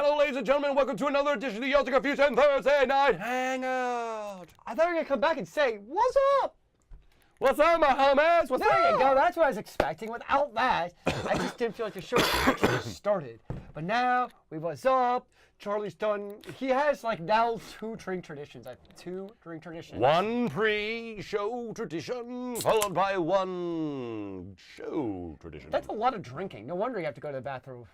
Hello, ladies and gentlemen. Welcome to another edition of the Yeltsin Confusion Thursday Night Hangout. I thought you were going to come back and say, what's up? What's up, my homies? What's There up? you go. That's what I was expecting. Without that, I just didn't feel like the show actually started. But now, we what's up. Charlie's done. He has, like, now two drink traditions. One pre-show tradition followed by one show tradition. That's a lot of drinking. No wonder you have to go to the bathroom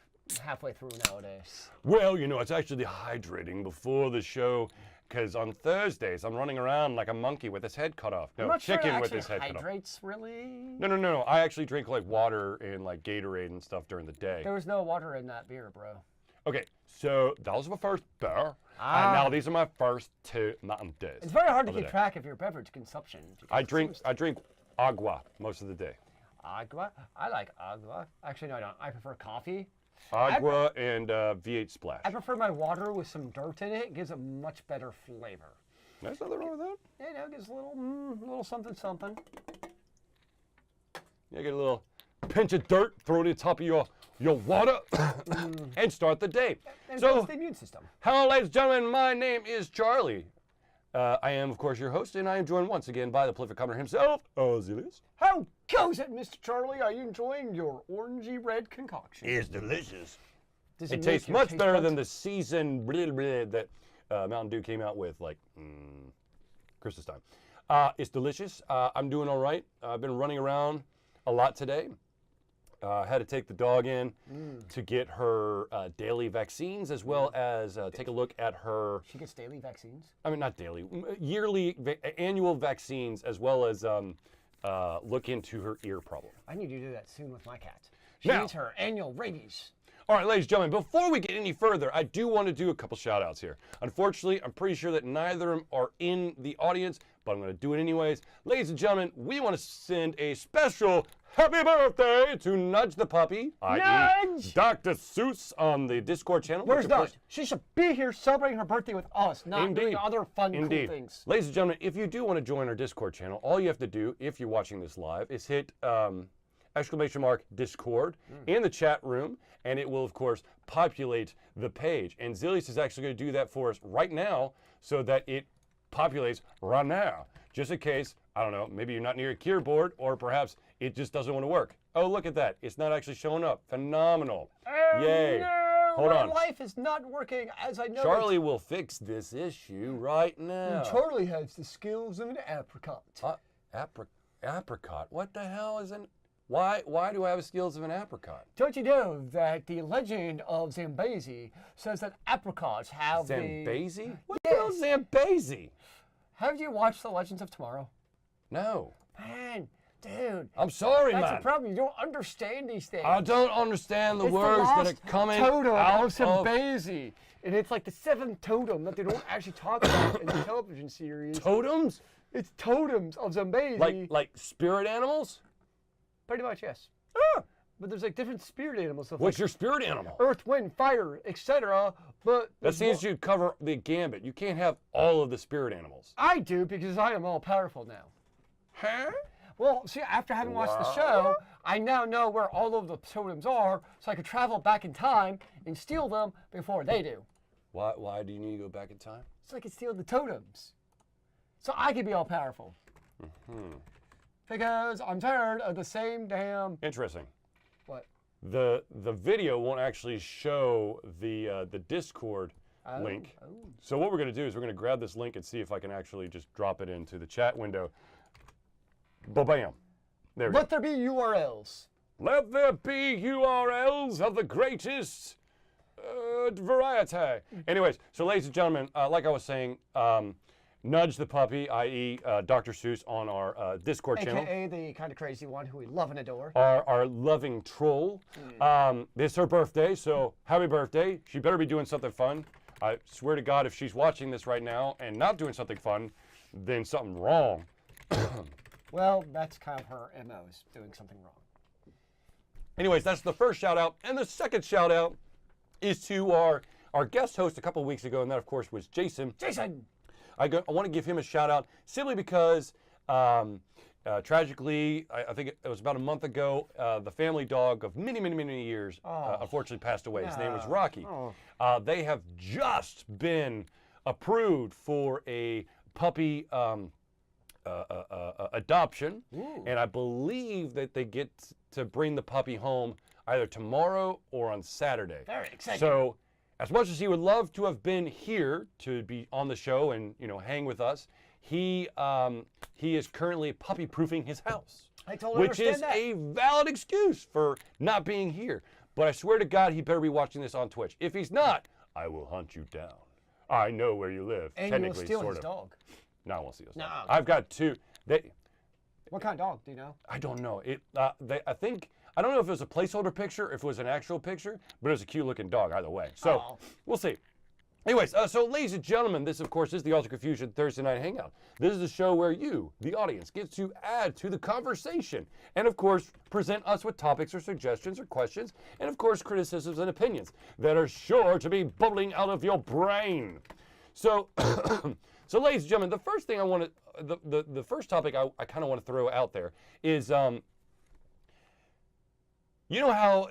halfway through nowadays. Well, you know, it's actually hydrating before the show, because on Thursdays I'm running around like a monkey with his head cut off. No, I'm not chicken sure it with his head actually cut off. hydrates, really. No. I actually drink like water and like Gatorade and stuff during the day. There was no water in that beer, bro. Okay, so that was my first beer, and now these are my first two Mountain Dews. It's very hard to of the keep day. track of your beverage consumption. I drink agua most of the day. Agua? I like agua. Actually, no, I don't. I prefer coffee. Agua and V8 Splash. I prefer my water with some dirt in it. It gives a much better flavor. There's nothing wrong with that. You know, it gives a little something, something. You get a little pinch of dirt, throw it on top of your water, and start the day. And So, it's the immune system. hello, ladies and gentlemen. My name is Charlie. I am, of course, your host, and I am joined once again by the prolific commenter himself, Ozilius. How goes it, Mr. Charlie? Are you enjoying your orangey red concoction? It's delicious. Does It make tastes your much taste better buds- than the seasoned that Mountain Dew came out with, like, Christmas time. It's delicious. I'm doing all right. I've been running around a lot today. Had to take the dog in to get her daily vaccines, as well as take a look at her, She gets daily vaccines. I mean, not daily, yearly, annual vaccines, as well as look into her ear problem. I need to do that soon with my cat. She Now- needs her annual rabies. All right, ladies and gentlemen, before we get any further, I do want to do a couple shout outs here. Unfortunately, I'm pretty sure that neither of them are in the audience, but I'm going to do it anyways. Ladies and gentlemen, we want to send a special happy birthday to Nudge the Puppy, i.e. Nudge! Dr. Seuss on the Discord channel. Where's which, of course- Nudge? She should be here celebrating her birthday with us, not doing Indeed. other fun, Indeed. cool things. Ladies and gentlemen, if you do want to join our Discord channel, all you have to do, if you're watching this live, is hit !Discord in the chat room, and it will, of course, populate the page. And Zilius is actually going to do that for us right now so that it populates right now. Just in case, I don't know, maybe you're not near a keyboard, or perhaps it just doesn't want to work. Oh, look at that. It's not actually showing up. Phenomenal. Yay. No, Hold my on. life is not working as I know. Charlie will fix this issue right now. Charlie has the skills of an apricot. Apricot? What the hell is an... Why do I have the skills of an apricot? Don't you know that the legend of Zambezi says that apricots have Zambezi? the... What the hell is Zambezi? Have you watched The Legends of Tomorrow? No. Man, dude. I'm sorry, That's man. a problem. You don't understand these things. I don't understand the It's words the that lost are coming totem out of Zambezi. And it's like the seventh totem that they don't actually talk about in the television series. totems? It's totems of Zambezi. Like spirit animals? Pretty much, yes. Ah, But there's like different spirit animals. Of what's like your spirit animal? earth, wind, fire, etc. But That seems to cover the gambit. You can't have all of the spirit animals. I do because I am all powerful now. Huh? Well, see, after having watched the show, I now know where all of the totems are, so I could travel back in time and steal them before they do. Why do you need to go back in time? So I could steal the totems. So I could be all powerful. Because I'm tired of the same damn... Interesting. What? The video won't actually show the Discord link. Oh. So what we're going to do is we're going to grab this link and see if I can actually just drop it into the chat window. Ba-bam. There we go. Let there be URLs. Let there be URLs of the greatest variety. Anyways, so ladies and gentlemen, like I was saying, Nudge the Puppy, i.e. Dr. Seuss, on our Discord channel. AKA the kind of crazy one who we love and adore. Our loving troll. It's her birthday, so happy birthday. She better be doing something fun. I swear to God, if she's watching this right now and not doing something fun, then something wrong. Well, that's kind of her MO, is doing something wrong. Anyways, that's the first shout out. And the second shout out is to our guest host a couple of weeks ago, and that, of course, was Jason. Jason! I want to give him a shout out simply because Tragically, I think it was about a month ago, the family dog of many, many, many years unfortunately passed away. His name was Rocky. They have just been approved for a puppy adoption, and I believe that they get to bring the puppy home either tomorrow or on Saturday. Very exciting. So, as much as he would love to have been here to be on the show and hang with us, he is currently puppy-proofing his house, I totally which is understand that. a valid excuse for not being here. But I swear to God, he better be watching this on Twitch. If he's not, I will hunt you down. I know where you live. And technically, you'll steal sort his of. dog. No, I won't steal his No. dog. I've got two. What kind of dog, do you know? I don't know. I don't know if it was a placeholder picture, if it was an actual picture, but it was a cute-looking dog either way. So we'll see. Anyways, so ladies and gentlemen, this of course is the Ultra Confusion Thursday Night Hangout. This is the show where you, the audience, get to add to the conversation and of course present us with topics or suggestions or questions and of course criticisms and opinions that are sure to be bubbling out of your brain. So, so ladies and gentlemen, the first thing I want to, the first topic I kind of want to throw out there is, you know how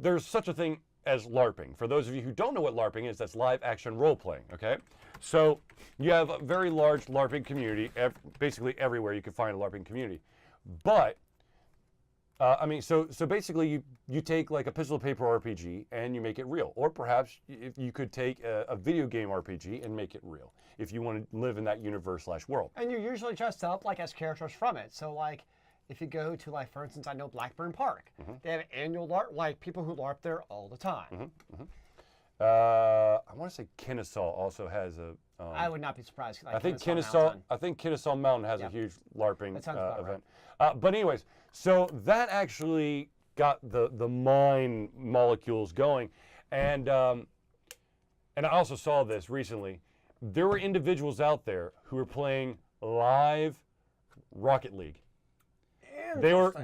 there's such a thing as LARPing. For those of you who don't know what LARPing is, that's live action role playing, okay? So you have a very large LARPing community, basically everywhere you can find a LARPing community. But, I mean, so basically you take like a pistol paper RPG and you make it real. Or perhaps you could take a video game RPG and make it real if you want to live in that universe/world. And you're usually dressed up like as characters from it. So like, if you go to like, for instance, I know Blackburn Park, they have an annual LARP, like people who LARP there all the time. I want to say Kennesaw also has a. I would not be surprised. Like I think Mountain. Kennesaw Mountain has a huge LARPing That sounds about event. But anyways, so that actually got the mind molecules going, and I also saw this recently. There were individuals out there who were playing live Rocket League. They were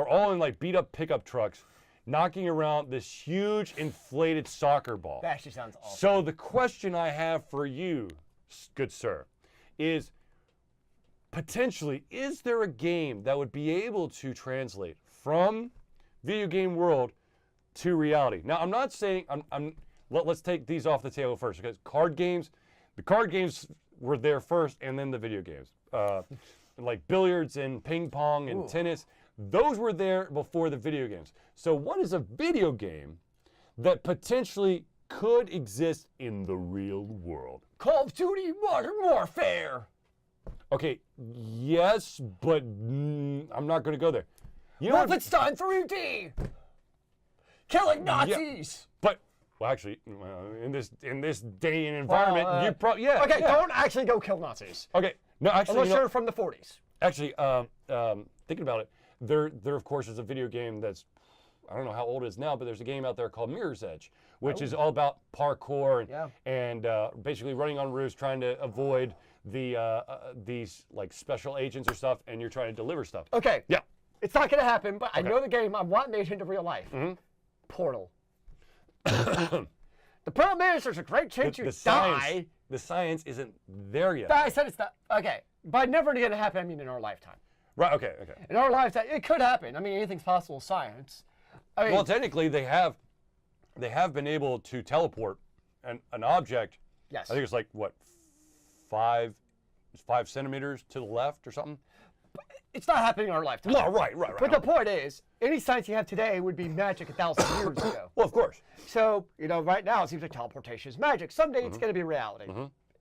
all in like beat up pickup trucks, knocking around this huge inflated soccer ball. That actually sounds awesome. So the question I have for you, good sir, is potentially, is there a game that would be able to translate from video game world to reality? Now, I'm not saying, let's take these off the table first, because the card games were there first and then the video games. Like billiards and ping pong and tennis, those were there before the video games. So what is a video game that potentially could exist in the real world? Call of Duty Modern Warfare. Okay, yes, but I'm not going to go there. You know what? Wolfenstein 3D. Killing Nazis. But well, actually, in this day and environment, you probably Okay, don't actually go kill Nazis. Okay, no, actually, Unless you're from the 40s. Actually, thinking about it, there of course is a video game that's, I don't know how old it is now, but there's a game out there called Mirror's Edge, which is all about parkour and basically running on roofs, trying to avoid these like special agents or stuff, and you're trying to deliver stuff. Okay. Yeah. It's not going to happen, but I know the game. I want made into real life. Portal. The problem is there's a great chance you die. The science isn't there yet. I said it's not. Okay. But never going to happen, I mean, in our lifetime. Right, okay. In our lifetime, it could happen. I mean, anything's possible with science. I mean, well, technically, they have been able to teleport an object. Yes. I think it's like, what, 5 centimeters to the left or something? It's not happening in our lifetime. No, right. But the point is, any science you have today would be magic 1,000 years ago. Well, of course. So, right now it seems like teleportation is magic. Someday it's going to be reality.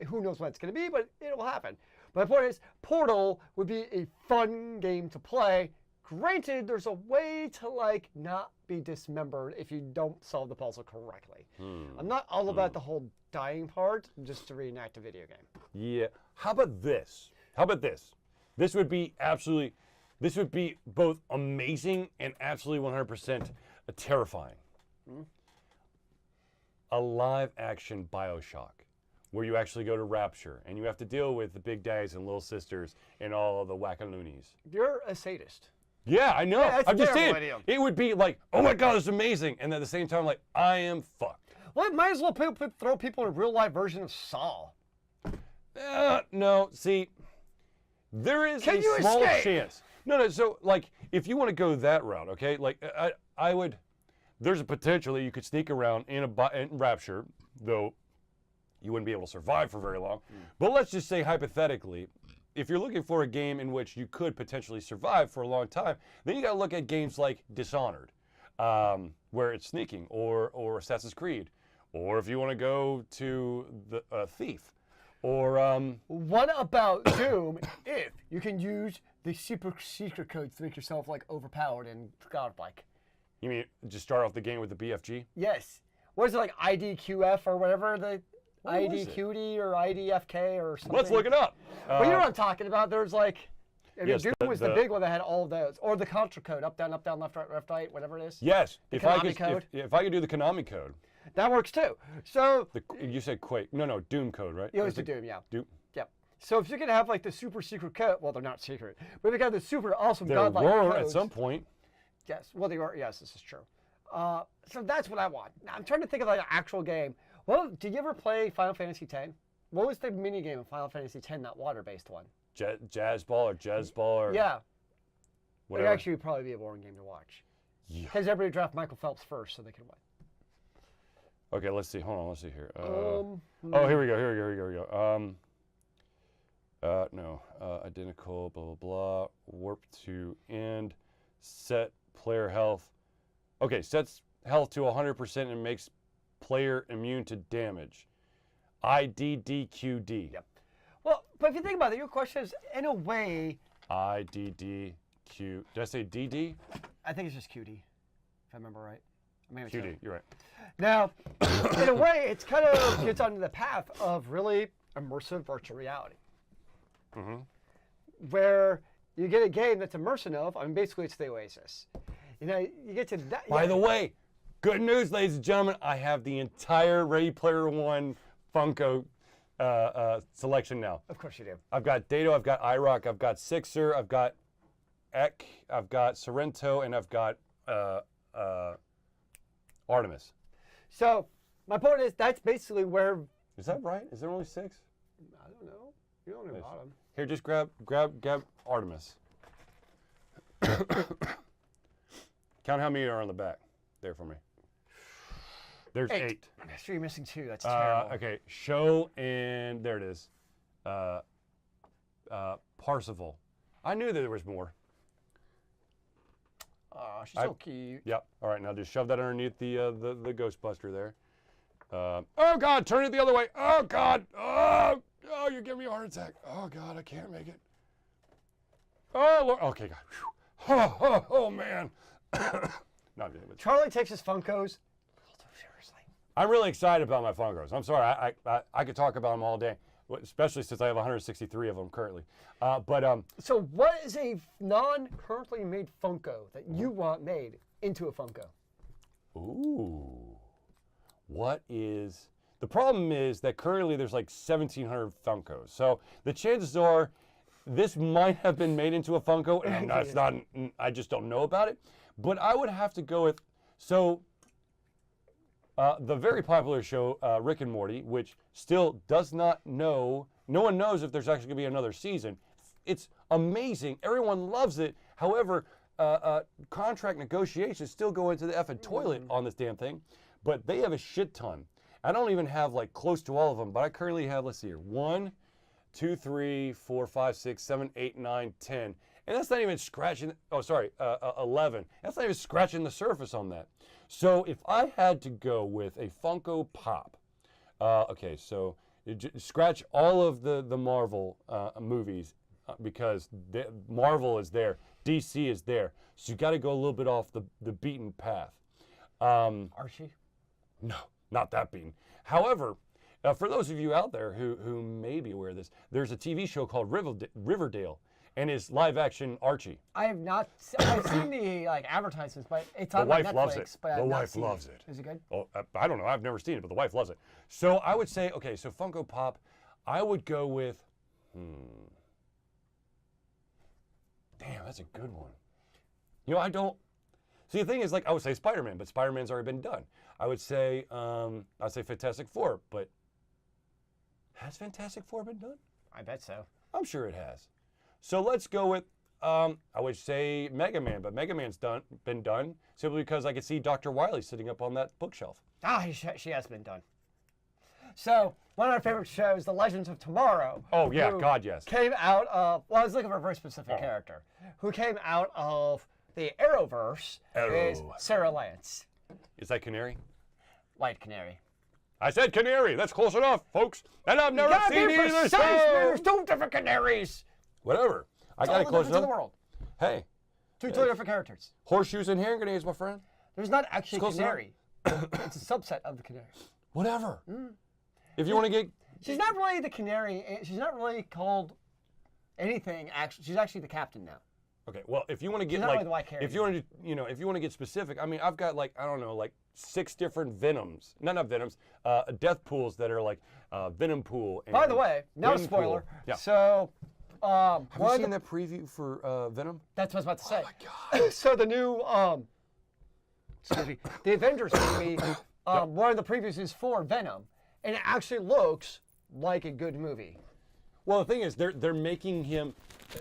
Who knows when it's going to be, but it will happen. But the point is, Portal would be a fun game to play. Granted, there's a way to, like, not be dismembered if you don't solve the puzzle correctly. I'm not all about the whole dying part, just to reenact a video game. Yeah. How about this? This would be both amazing and absolutely 100% terrifying. A live action BioShock, where you actually go to Rapture and you have to deal with the big daddies and little sisters and all of the wackaloonies. You're a sadist. Yeah, I know. Yeah, I'm just saying, idea. it would be like, oh my God, it's amazing. And at the same time, like, I am fucked. Well, it might as well throw people in a real life version of Saw. No, see, There is Can a you small escape? chance. No. So like, if you want to go that route, okay, like I would. There's a potential that you could sneak around in Rapture, though you wouldn't be able to survive for very long. But let's just say hypothetically, if you're looking for a game in which you could potentially survive for a long time, then you got to look at games like Dishonored, where it's sneaking, or Assassin's Creed, or if you want to go to the Thief, or What about Doom if you can use the super secret codes to make yourself like overpowered and godlike? you mean just start off the game with the BFG? Yes. What is it, like IDQF or whatever, the What was it? IDQD or IDFK or something? Let's look it up. Well, you know what I'm talking about. There's like, I mean, Yes, Doom was the the- big one that had all of those. Or the Contra code, up, down, left, right, whatever it is. Yes, if I Konami could, code? if I could do the Konami code, That works too. So, you said Quake. No, Doom code, right? it was the Doom, yeah. Doom. Yep. So if you can have like the super secret code, well, they're not secret, but if you have the super awesome There godlike were codes, at some point. yes, well, they are. Yes, this is true. So that's what I want. Now I'm trying to think of like an actual game. Well, did you ever play Final Fantasy X? What was the mini game of Final Fantasy X, that water-based one? Jazz Ball or Jazz Ball or Yeah, it whatever. actually would probably be a boring game to watch. Yeah. Because everybody draft Michael Phelps first so they can win. Okay, let's see. Hold on, let's see here. Um, Oh, here we go. No. Identical, blah, blah, blah. Warp to end. Set player health. Okay, sets health to 100% and makes player immune to damage. IDDQD. Yep. Well, but if you think about it, your question is, in a way, IDDQ. Did I say DD? I think it's just QD, if I remember right. Maybe it's QD, you're right. Now, in a way, it's kind of gets onto the path of really immersive virtual reality, where you get a game that's immersive enough. I mean, basically, it's the Oasis. You know, you get to that. By the way, good news, ladies and gentlemen. I have the entire Ready Player One Funko selection now. Of course you do. I've got Dato, I've got IROC, I've got Sixer, I've got Ek, I've got Sorrento, and I've got Artemis. So my point is, that's basically where Is that right? Is there only 6? I don't know. You don't know about them. Here, just grab Artemis. Count how many are on the back there for me. There's 8. I'm sure you're missing 2. That's terrible. Okay, show, and there it is. Parsifal. I knew that there was more. Oh, she's so cute. Yep. All right, now just shove that underneath the Ghostbuster there. Oh God, turn it the other way. Oh God. Oh, you're giving me a heart attack. Oh God, I can't make it. Oh Lord. Okay, God. Oh man. No, I'm kidding. Charlie takes his Funkos a little too seriously. I'm really excited about my Funkos. I'm sorry, I could talk about them all day, especially since I have 163 of them currently. So what is a non-currently made Funko that you want made into a Funko? Ooh, what is the problem? Is that currently there's like 1,700 Funkos, so the chances are this might have been made into a Funko, and it's not. I just don't know about it. But I would have to go with the very popular show Rick and Morty, which still does not know. No one knows if there's actually going to be another season. It's amazing. Everyone loves it. However, contract negotiations still go into the effing toilet on this damn thing. But they have a shit ton. I don't even have like close to all of them, but I currently have, let's see here, 1, 2, 3, 4, 5, 6, 7, 8, 9, 10. And that's not even scratching, 11. That's not even scratching the surface on that. So if I had to go with a Funko Pop, okay, so scratch all of the Marvel movies because Marvel is there, DC is there. So you got to go a little bit off the beaten path. Archie? No, not that beaten. However, for those of you out there who may be aware of this, there's a TV show called Riverdale, and it's live-action Archie. I have not. I've seen the advertisements, but it's on The wife Netflix. loves it. But The I've not wife seen loves it. Is it good? Oh, I don't know. I've never seen it, but the wife loves it. So I would say, okay, so Funko Pop, I would go with. Damn, that's a good one. You know, I don't. See, the thing is, like, I would say Spider-Man, but Spider-Man's already been done. I would say, Fantastic Four, but has Fantastic Four been done? I bet so. I'm sure it has. So let's go with, I would say Mega Man, but Mega Man's been done simply because I could see Dr. Wily sitting up on that bookshelf. Ah, she has been done. So, one of our favorite shows, The Legends of Tomorrow. Oh, yeah, who God, yes. Came out of, well, I was looking for a very specific character. Who came out of the Arrowverse is Sarah Lance. Is that Canary? White Canary. I said Canary. That's close enough, folks. And I've never seen either show. There's two different canaries. Whatever. I got it All the close difference in the enough. world. Hey, Two totally different characters. horseshoes and hand grenades, my friend. There's not actually a Close enough. canary. It's a subset of the canary. Whatever. If you want to get, She's not really the canary. She's not really called anything. Actually, she's actually the captain now. okay. Well, if you want to get She's not like, really the white canary. if you want to, if you want to get specific, I mean, I've got like, I don't know, like 6 different venoms. Not venoms. Death pools that are like venom pool. And By the way, no wind spoiler. pool. Yeah. So, Have you seen that preview for Venom? that's what I was about to say. Oh my God. So the new, excuse me, the Avengers movie, one of the previews is for Venom, and it actually looks like a good movie. Well, the thing is, they're making him.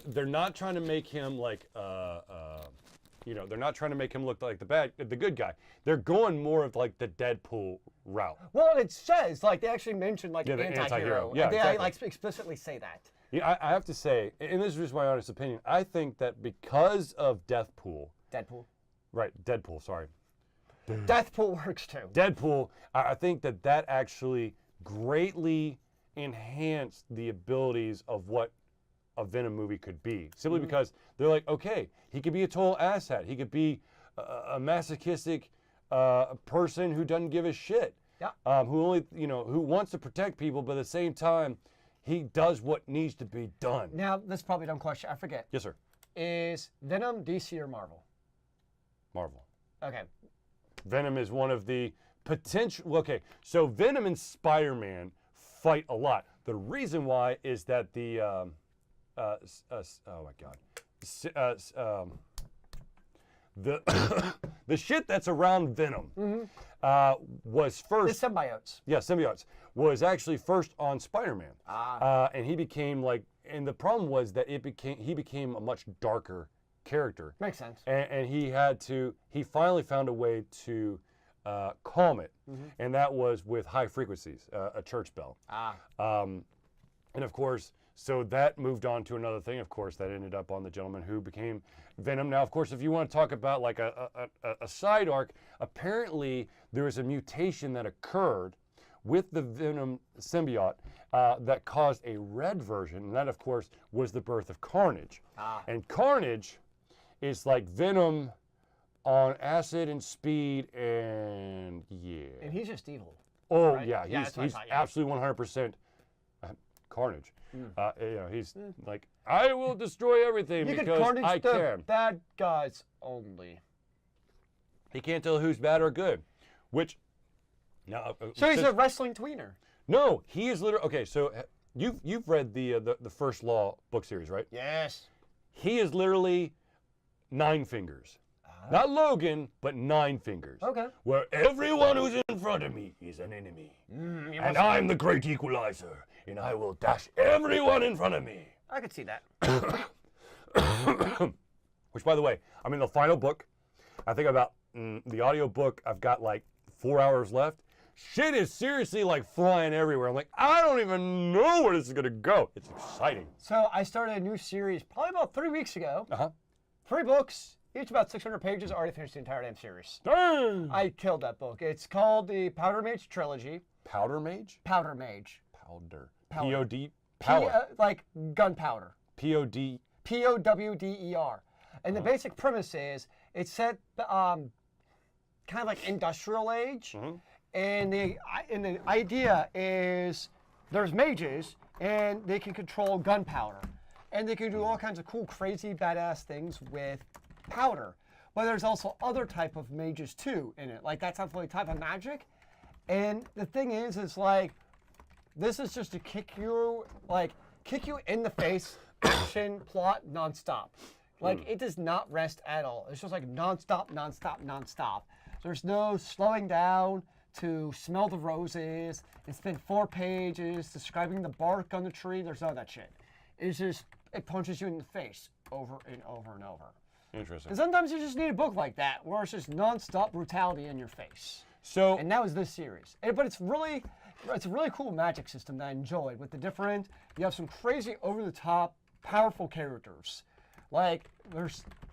They're not trying to make him like, they're not trying to make him look like the good guy. They're going more of like the Deadpool route. Well, it says like they actually mentioned like Yeah, the anti-hero. anti-hero. Yeah, they exactly. like explicitly say that. Yeah, I have to say, and this is just my honest opinion. I think that because of Deathpool, Deadpool, sorry, Deathpool works too. Deadpool, I think that actually greatly enhanced the abilities of what a Venom movie could be. Simply because they're like, okay, he could be a total asshat. He could be a masochistic person who doesn't give a shit. Yeah. Who only, who wants to protect people, but at the same time, he does what needs to be done. Now, this is probably a dumb question. I forget. Yes, sir. Is Venom DC or Marvel? Marvel. Okay. Venom is one of the potential. Okay, so Venom and Spider-Man fight a lot. The reason why is that the oh my God, the shit that's around Venom was The first. symbiotes. Yeah, symbiotes was actually first on Spider-Man, and he became like. And the problem was that he became a much darker character. Makes sense. And he finally found a way to calm it, and that was with high frequencies, a church bell. And of course, so that moved on to another thing, of course, that ended up on the gentleman who became Venom. Now, of course, if you want to talk about like a side arc, apparently there was a mutation that occurred with the Venom symbiote that caused a red version, and that, of course, was the birth of Carnage. And Carnage is like Venom on acid and speed, and yeah. And he's just evil. Oh right? yeah, Yeah, he's that's what I thought, yeah. absolutely 100% Carnage. He's like, I will destroy everything You could because carnage I the can. bad guys only. He can't tell who's bad or good, which now. So he's a wrestling tweener. No, he is literally okay. So you've read the First Law book series, right? Yes. He is literally 9 fingers. Not Logan, but 9 fingers. Okay. Where everyone who's in front of me is an enemy. And I'm the great equalizer, and I will dash everyone in front of me. I could see that. Which, by the way, I'm in the final book. I think about the audio book, I've got like 4 hours left. Shit is seriously like flying everywhere. I'm like, I don't even know where this is going to go. It's exciting. So I started a new series probably about 3 weeks ago. 3 books, each about 600 pages. Already finished the entire damn series. Dang! I killed that book. It's called the Powder Mage Trilogy. Powder Mage? Powder Mage. Powder. Powder. P-O-D? Power. Like gunpowder. P-O-D. P-O-W-D-E-R. And the basic premise is it's set kind of like industrial age. And the idea is there's mages and they can control gunpowder. And they can do all kinds of cool, crazy, badass things with powder. But there's also other type of mages too in it. Like that's not really type of magic. And the thing is like, this is just to kick you in the face, action, plot, nonstop. Like it does not rest at all. It's just like nonstop, nonstop, nonstop. There's no slowing down to smell the roses and spend 4 pages describing the bark on the tree. There's none of that shit. It's just it punches you in the face over and over and over. Interesting. And sometimes you just need a book like that, where it's just nonstop brutality in your face. So, And that was this series. But it's a really cool magic system that I enjoyed with the different. You have some crazy, over-the-top, powerful characters. Like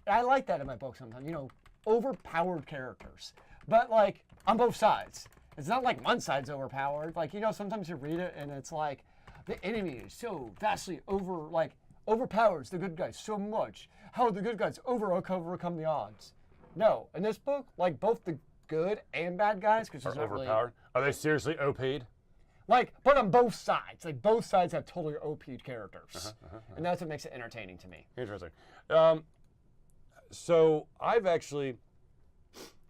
I like that in my book sometimes. You know, overpowered characters, but like on both sides. It's not like one side's overpowered. Like, you know, sometimes you read it and it's like the enemy is so vastly overpowers the good guys so much. How the good guys overcome the odds? No, in this book, like both the good and bad guys, because are overpowered. Are they seriously OP'd? Like, but on both sides. Like, both sides have totally OP'd characters. And that's what makes it entertaining to me. Interesting. So I've actually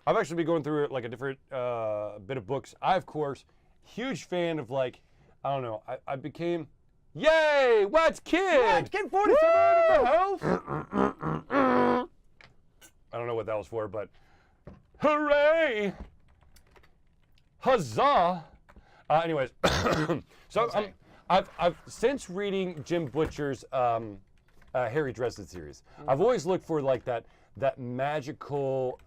been going through like a different bit of books. I, of course, huge fan of like, I don't know, I became, yay, Wax Kid! Wax Kid 47 in the house! I don't know what that was for, but hooray! Huzzah! Anyways, so I've since reading Jim Butcher's Harry Dresden series, I've always looked for like that magical,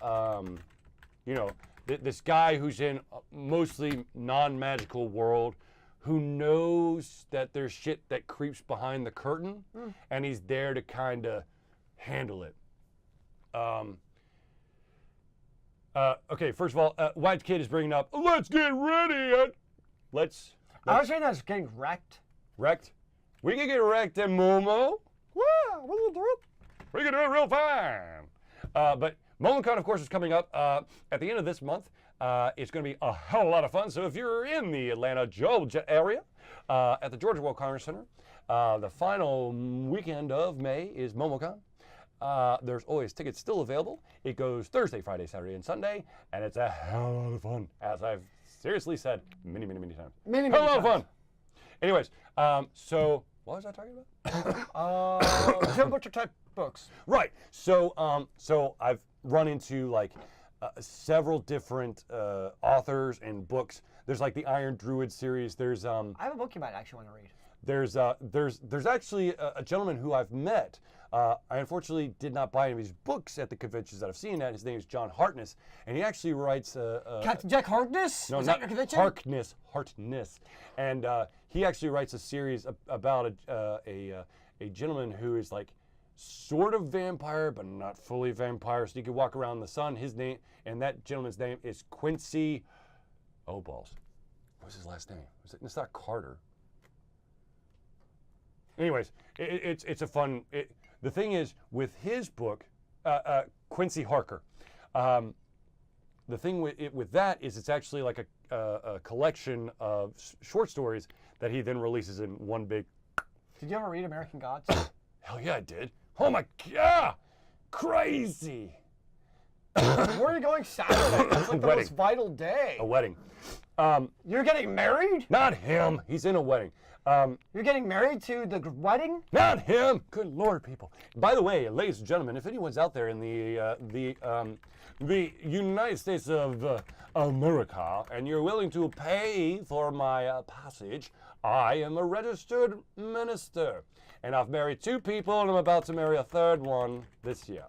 you know, this guy who's in a mostly non-magical world, who knows that there's shit that creeps behind the curtain, and he's there to kind of handle it. Okay, first of all, White Kid is bringing up, let's get ready. Let's I was saying I was getting wrecked. Wrecked? We can get wrecked at Momo. Yeah, what are you doing? We can do it real fine. But MomoCon, of course, is coming up at the end of this month. It's going to be a hell of a lot of fun. So if you're in the Atlanta, Georgia area at the Georgia World Congress Center, the final weekend of May is MomoCon. There's always tickets still available. It goes Thursday, Friday, Saturday, and Sunday, and it's a hell of a lot of fun, as I've seriously said many times. Many hell of a lot of times. fun. Anyways, so what was I talking about? Jim Butcher type books. Right. So so I've run into like several different authors and books. There's like the Iron Druid series. There's I have a book you might actually want to read. There's actually a gentleman who I've met. I unfortunately did not buy any of his books at the conventions that I've seen at. His name is John Hartness, and he actually writes Captain Jack Harkness? no, Was not that your convention? Harkness, and he actually writes a series about a gentleman who is like sort of vampire, but not fully vampire. So you can walk around in the sun. His name, and that gentleman's name is Quincy. Oh balls, what's his last name? It's not Carter. Anyways, it's a fun. The thing is with his book, Quincy Harker. The thing with that is it's actually like a collection of short stories that he then releases in one big. Did you ever read American Gods? Hell yeah, I did. Oh my god, crazy. Where are you going Saturday? That's like the Wedding. most vital day. A wedding. You're getting married? Not him. He's in a wedding. You're getting married to the wedding? Not him. Good Lord, people. By the way, ladies and gentlemen, if anyone's out there in the United States of America and you're willing to pay for my passage, I am a registered minister, and I've married 2 people, and I'm about to marry a 3rd one this year.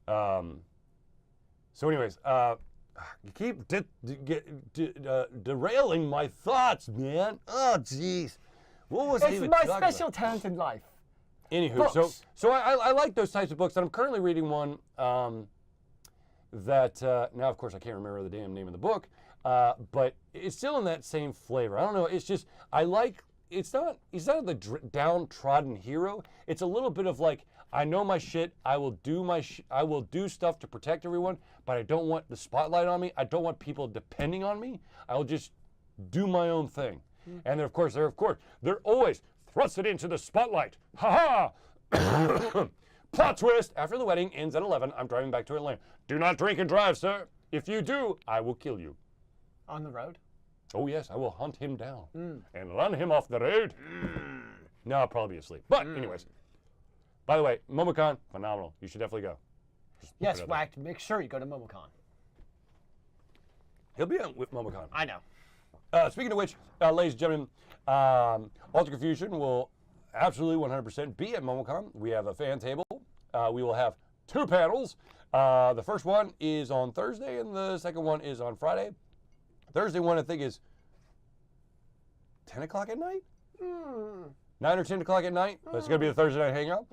So, anyways, you keep derailing my thoughts, man. Oh, jeez. What was I It's even my talking about? special talent in life. Anywho, Books. so I like those types of books, and I'm currently reading one that now, of course, I can't remember the damn name of the book, but it's still in that same flavor. I don't know. It's just I like. It's not the downtrodden hero. It's a little bit of like, I know my shit. I will do stuff to protect everyone, but I don't want the spotlight on me. I don't want people depending on me. I will just do my own thing. And then, of course, they're always thrusted into the spotlight. Ha ha! Plot twist! After the wedding ends at 11, I'm driving back to Atlanta. Do not drink and drive, sir. If you do, I will kill you. On the road? Oh yes, I will hunt him down and run him off the road. No, I'll probably be asleep. But anyways, by the way, MomoCon, phenomenal. You should definitely go. Just put Yes, it out there. Whack, make sure you go to MomoCon. He'll be on with MomoCon. I know. Speaking of which, ladies and gentlemen, Ultra Confusion will absolutely 100% be at MomoCon. We have a fan table. We will have 2 panels. The first one is on Thursday, and the second one is on Friday. Thursday one, I think, is 10 o'clock at night? 9 or 10 o'clock at night. That's going to be the Thursday night hangout.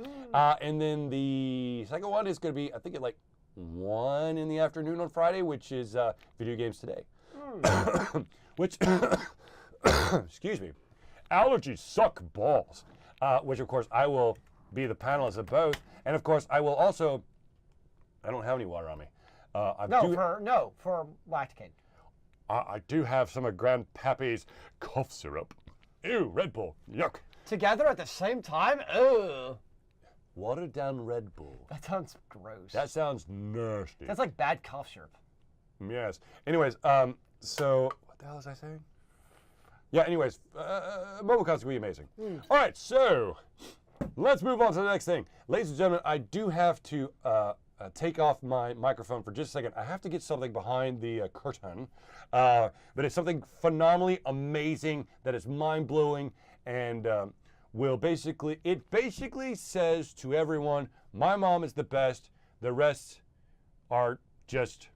And then the second one is going to be, I think, at like 1 in the afternoon on Friday, which is Video Games Today. Which, excuse me, allergies suck balls. Which, of course, I will be the panelist of both. And, of course, I will also, I don't have any water on me. For Lacticane. I do have some of Grandpappy's cough syrup. Ew, Red Bull. Yuck. Together at the same time? Ugh. Watered down Red Bull. That sounds gross. That sounds nasty. That's like bad cough syrup. Yes. Anyways, so what the hell was I saying? Yeah, anyways, MomoCon's going to be amazing. All right, so let's move on to the next thing. Ladies and gentlemen, I do have to take off my microphone for just a second. I have to get something behind the curtain, but it's something phenomenally amazing that is mind-blowing and it basically says to everyone, my mom is the best, the rest are just,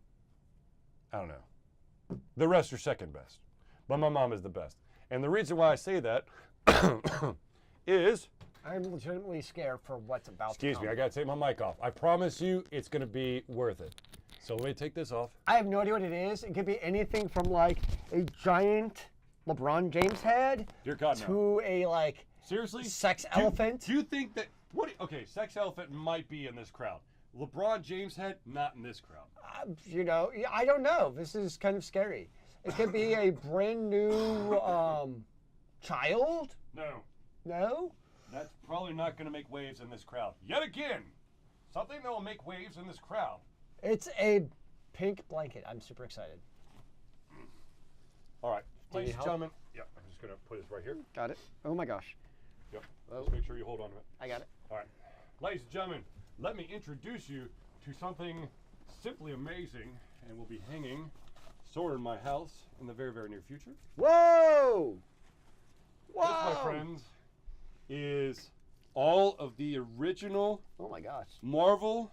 I don't know, the rest are second best, but my mom is the best. And the reason why I say that is, I'm legitimately scared for what's about to excuse come. me, I gotta take my mic off. I promise you it's gonna be worth it. So let me take this off. I have no idea what it is. It could be anything from like a giant LeBron James head Dear God, no. to a like Seriously? sex elephant. Do you think that, okay, sex elephant might be in this crowd. LeBron James head, not in this crowd. You know, I don't know. This is kind of scary. It could be a brand new child. No. No? That's probably not going to make waves in this crowd. Yet again, something that will make waves in this crowd. It's a pink blanket. I'm super excited. All right, Do you ladies need and help? gentlemen. Yeah, I'm just going to put this right here. Got it. Oh my gosh. Yep. Oh. Just make sure you hold on to it. I got it. All right. Ladies and gentlemen, let me introduce you to something simply amazing and will be hanging somewhere in my house in the very, very near future. Whoa! Whoa! This, my friends, is all of the original Oh my gosh. Marvel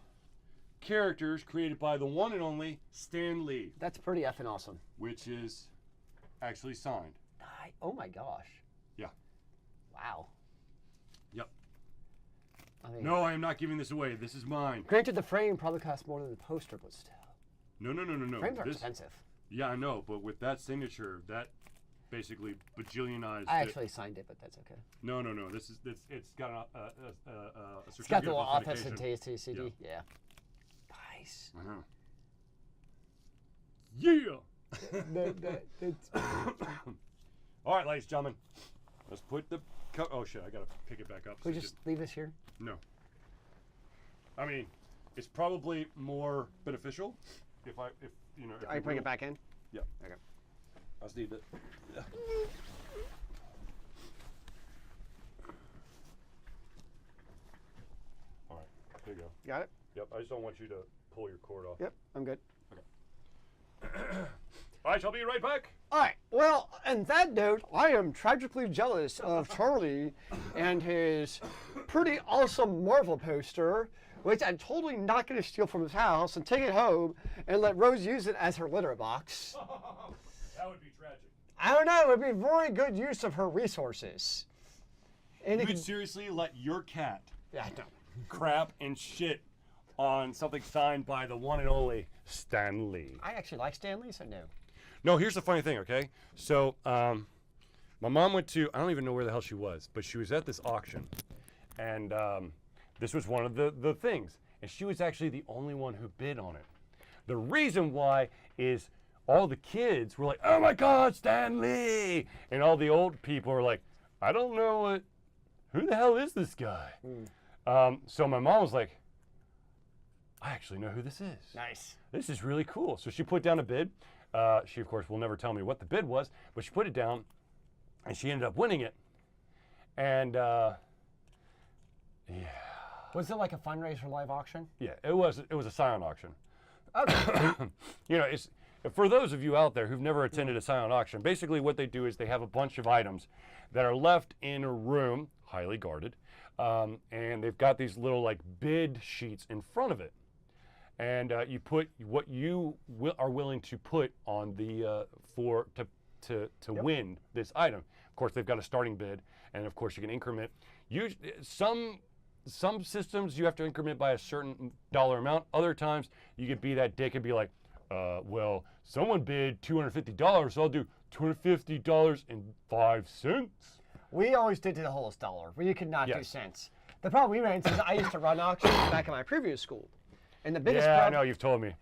characters created by the one and only Stan Lee, That's pretty effing awesome. which is actually signed. Oh my gosh. Yeah. Wow. Yep. I mean, No, I am not giving this away. This is mine. granted, the frame probably costs more than the poster, but still. No. Frames are This- expensive. Yeah, I know, but with that signature, that basically bajillionized I it. actually signed it, but that's okay. No. It's got a It's got certificate the of little office authentication. and CD. Yeah. Nice. Uh-huh. Yeah. All right, ladies and gentlemen, let's put the. Oh shit! I gotta pick it back up. Can we just leave this here? No. I mean, it's probably more beneficial if you know. If I you bring will- it back in? Yeah. Okay. I just need it. Yeah. All right. There you go. Got it? Yep. I just don't want you to pull your cord off. Yep, I'm good. I shall be right back. All right. Well, on that note, I am tragically jealous of Charlie and his pretty awesome Marvel poster, which I'm totally not going to steal from his house and take it home and let Rose use it as her litter box. That would be tragic. I don't know. It would be very good use of her resources. And You it would could, seriously let your cat yeah, I know. crap and shit on something signed by the one and only Stan Lee. I actually like Stanley, so no. No, here's the funny thing, okay? So, my mom went to, I don't even know where the hell she was, but she was at this auction. And this was one of the things. And she was actually the only one who bid on it. The reason why is all the kids were like, oh my God, Stan Lee! And all the old people were like, I don't know who the hell is this guy? So my mom was like, I actually know who this is. Nice. This is really cool. So she put down a bid. She, of course, will never tell me what the bid was, but she put it down, and she ended up winning it. And, yeah. Was it like a fundraiser live auction? Yeah, it was a silent auction. Okay. You know, for those of you out there who've never attended a silent auction, basically what they do is they have a bunch of items that are left in a room, highly guarded, and they've got these little like bid sheets in front of it. And you put what you are willing to put on the to win this item. Of course, they've got a starting bid, and of course you can increment. Some systems you have to increment by a certain dollar amount. Other times you could be that dick and be like, well, someone bid $250, so I'll do $250.05. We always did the whole dollar, where you could not do Yes. cents. The problem we ran into is I used to run auctions back in my previous school. And the biggest Yeah, I problem, know, you've told me.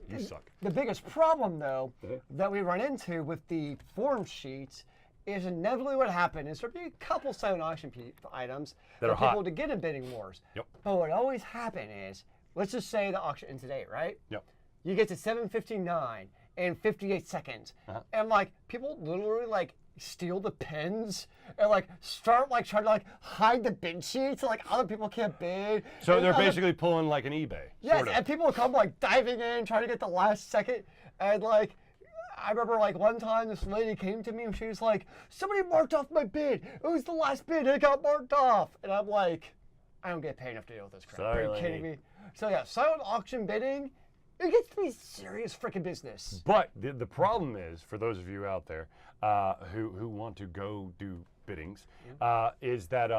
You suck. the biggest problem though that we run into with the form sheets is inevitably what happened is there'd be a couple silent auction items That for are hot. people to get in bidding wars. Yep. But what always happened is, let's just say the auction ends today, right? Yep. You get to 7:59 in 58 seconds, and like people literally like steal the pens and like start like trying to like hide the bid sheets so like other people can't bid. So And they're other- basically pulling like an eBay. Yes, sort of. and people come like diving in, trying to get the last second. And like, I remember like one time this lady came to me and she was like, somebody marked off my bid. It was the last bid and it got marked off. And I'm like, I don't get paid enough to deal with this crap. Sorry, Are you lady. kidding me? So yeah, silent auction bidding, it gets to be serious freaking business. But the problem is, for those of you out there who want to go do biddings, is that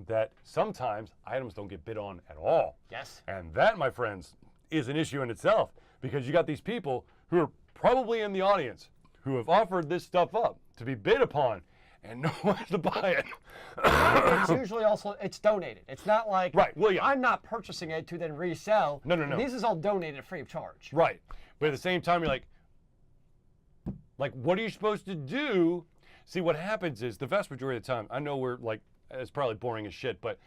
that sometimes items don't get bid on at all. Yes. And that, my friends, is an issue in itself, because you got these people who are probably in the audience who have offered this stuff up to be bid upon, and no one wants to buy it. It's usually also, it's donated. It's not like, Right, well, yeah. I'm not purchasing it to then resell. No. This is all donated free of charge. Right. But at the same time, you're like, what are you supposed to do? See, what happens is the vast majority of the time, I know we're like, it's probably boring as shit, but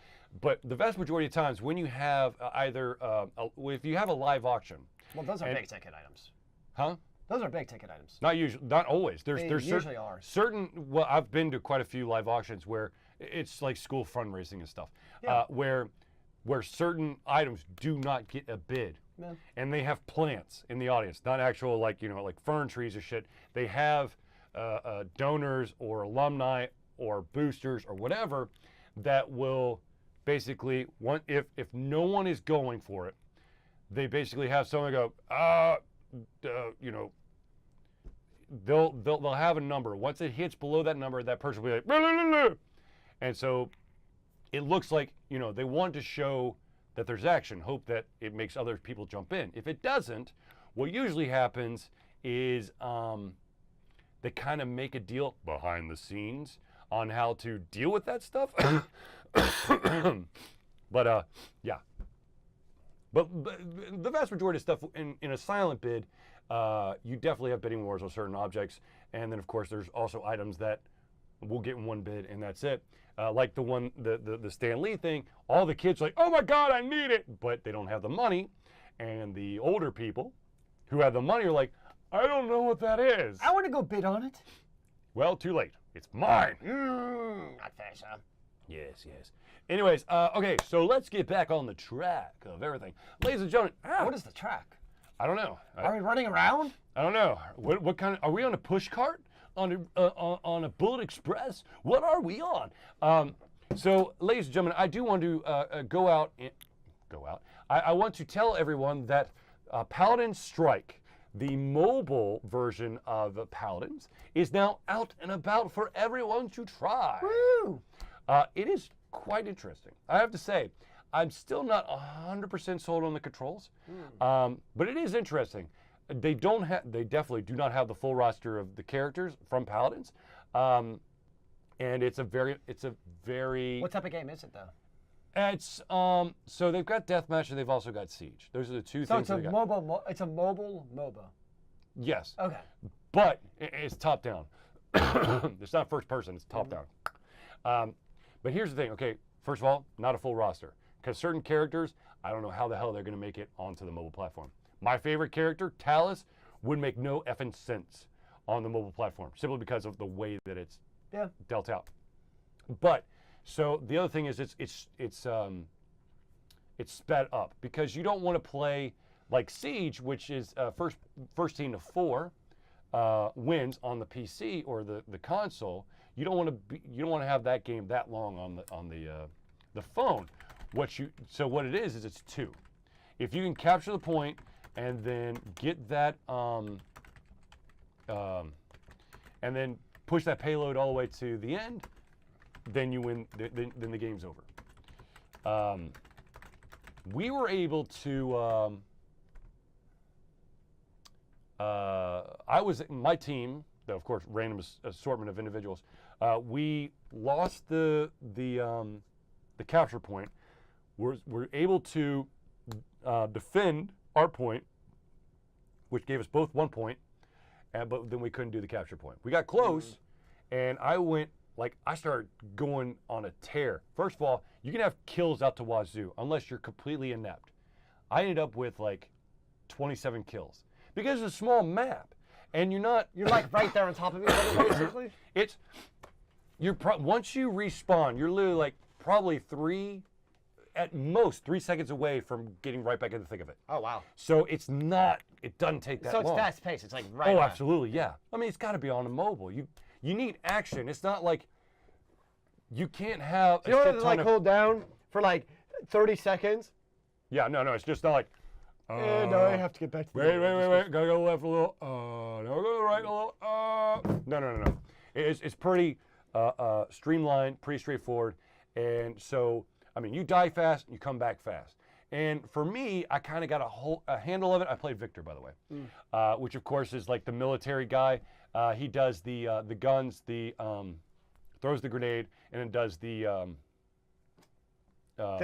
the vast majority of times when you have if you have a live auction, Well, those are And- big ticket items. huh? Those are big ticket items. Not usually, not always. They There's usually are. certain. Well, I've been to quite a few live auctions where it's like school fundraising and stuff, Yeah. where certain items do not get a bid, Yeah. and they have plants in the audience, not actual like like fern trees or shit. They have donors or alumni or boosters or whatever that will basically if no one is going for it, they basically have someone go they'll have a number. Once it hits below that number, that person will be like, "Blah, blah, blah, blah." And so it looks like they want to show that there's action, hope that it makes other people jump in. If it doesn't, what usually happens is they kind of make a deal behind the scenes on how to deal with that stuff. But yeah. But the vast majority of stuff in a silent bid, you definitely have bidding wars on certain objects, and then of course there's also items that will get in one bid and that's it. Like the Stan Lee thing, all the kids are like, oh my God, I need it, but they don't have the money, and the older people who have the money are like, I don't know what that is. I want to go bid on it. Well, too late. It's mine. Not fair, son. Yes. Anyways, okay, so let's get back on the track of everything. Ladies and gentlemen, What is the track? I don't know. Are we running around? I don't know. What kind of, are we on a push cart? On a Bullet Express? What are we on? So, ladies and gentlemen, I do want to go out. I want to tell everyone that Paladin Strike, the mobile version of Paladins, is now out and about for everyone to try. Woo! It is quite interesting. I have to say, I'm still not 100% sold on the controls, but it is interesting. They definitely do not have the full roster of the characters from Paladins, and it's a very. What type of game is it though? It's so they've got deathmatch and they've also got siege. Those are the two So things. it's a they got. mobile. It's a mobile MOBA. Yes, Okay. but it's top down. It's not first person. It's top down. But here's the thing. Okay, first of all, not a full roster because certain characters, I don't know how the hell they're going to make it onto the mobile platform. My favorite character, Talus, would make no effing sense on the mobile platform simply because of the way that it's dealt out. But so the other thing is it's sped up because you don't want to play like Siege, which is first team to 4 wins on the PC or the console. You don't want to have that game that long on the phone. So what it is it's 2. If you can capture the point and then get that and then push that payload all the way to the end, then you win. Then the game's over. We were able to. I was my team, of course, random assortment of individuals. We lost the capture point. We're able to defend our point, which gave us both 1 point, but then we couldn't do the capture point. We got close, and I started going on a tear. First of all, you can have kills out to wazoo unless you're completely inept. I ended up with like 27 kills because it's a small map, and you're like right there on top of each other, basically. Once you respawn, you're literally like probably at most 3 seconds away from getting right back in the thick of it. Oh, wow. So it doesn't take that long. So it's fast paced. It's like right Oh, now. absolutely, yeah. I mean, it's got to be on a mobile. You need action. It's not like you can't have You don't have to hold down for like 30 seconds. Yeah, no, it's just not like. And I have to get back to the Wait. Gotta go left a little. No, go to the right a little. No. It's pretty streamlined, pretty straightforward, and so. I mean, you die fast, you come back fast. And for me, I kind of got a handle of it. I played Victor, by the way, which of course is like the military guy. He does the guns, throws the grenade, and then does the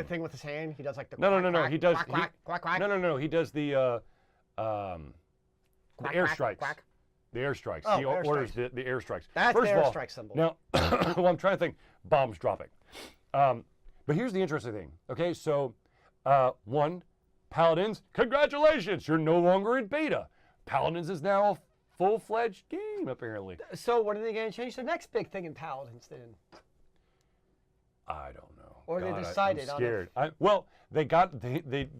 thing with his hand. He does like the no. He does quack, quack. No. He does the airstrikes. Quack. The airstrikes. Oh, he orders the airstrikes. That's First the of all, airstrike symbol. Now, well, I'm trying to think. Bombs dropping. But here's the interesting thing. Okay, so 1, Paladins, congratulations, you're no longer in beta. Paladins is now a full-fledged game, apparently. So when are they going to change the next big thing in Paladins then? I don't know. Or God, they decided I'm scared.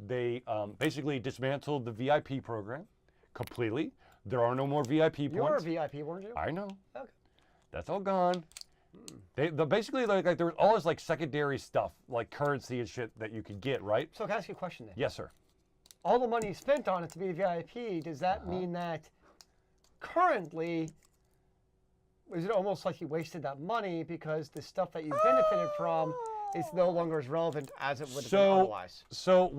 They basically dismantled the VIP program completely. There are no more VIP points. You were a VIP, weren't you? I know. Okay. That's all gone. They basically like there was all this like secondary stuff like currency and shit that you could get, right? So can I ask you a question then? Yes, sir. All the money you spent on it to be a VIP, does that mean that currently is it almost like you wasted that money because the stuff that you benefited from is no longer as relevant as it would have been otherwise? So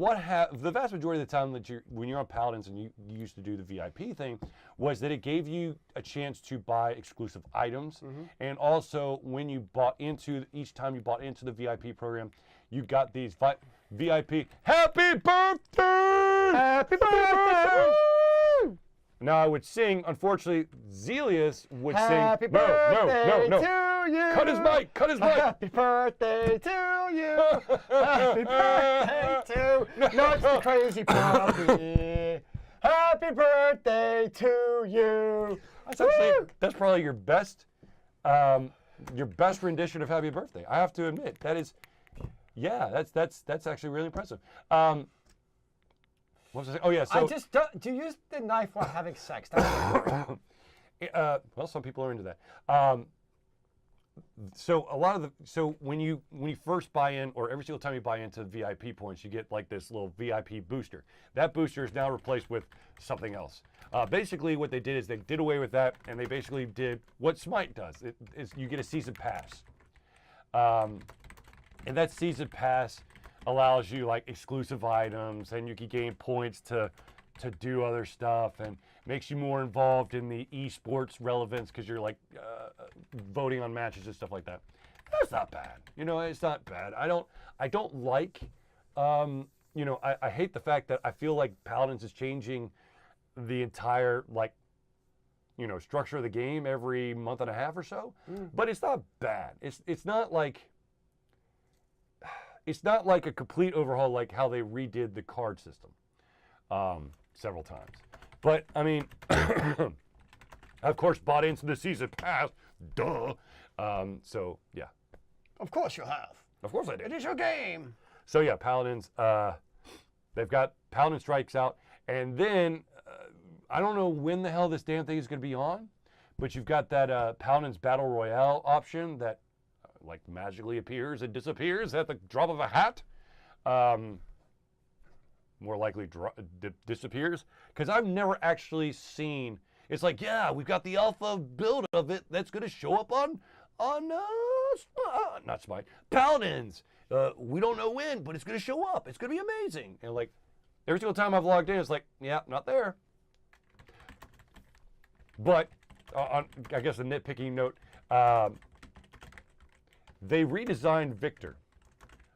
the vast majority of the time that when you're on Paladins and you used to do the VIP thing was that it gave you a chance to buy exclusive items, and also when you each time you bought into the VIP program, you got these VIP Happy Birthday! Happy birthday! Now I would sing. Unfortunately, Zelius would Happy sing. birthday No. to you. Cut his mic. Happy birthday to you. Happy birthday to Nuts the Crazy Puppy. Happy birthday to you. That's probably your best rendition of Happy Birthday. I have to admit that is, yeah, that's actually really impressive. What was I saying? Oh yeah, so do you use the knife while having sex? That's well, some people are into that. So when you first buy in, or every single time you buy into VIP points, you get like this little VIP booster. That booster is now replaced with something else. Basically, what they did is they did away with that, and they basically did what Smite does. You get a season pass, and that season pass allows you like exclusive items, and you can gain points to do other stuff, and makes you more involved in the esports relevance because you're like voting on matches and stuff like that. That's not bad. It's not bad. I don't like, I hate the fact that I feel like Paladins is changing the entire structure of the game every month and a half or so, but it's not bad. It's not like a complete overhaul like how they redid the card system several times. But I mean, I of course bought into the season pass, duh. So yeah. Of course you have. Of course I did. It is your game. So yeah, Paladins. They've got Paladin Strikes out, And then I don't know when the hell this damn thing is going to be on, but you've got that Paladin's Battle Royale option that like magically appears and disappears at the drop of a hat. More likely disappears, because I've never actually seen. It's like, yeah, we've got the alpha build of it that's going to show up on not Spy, Paladins. We don't know when, but it's going to show up. It's going to be amazing. And like every single time I've logged in, it's like, yeah, not there. But on, I guess a nitpicking note, they redesigned Victor,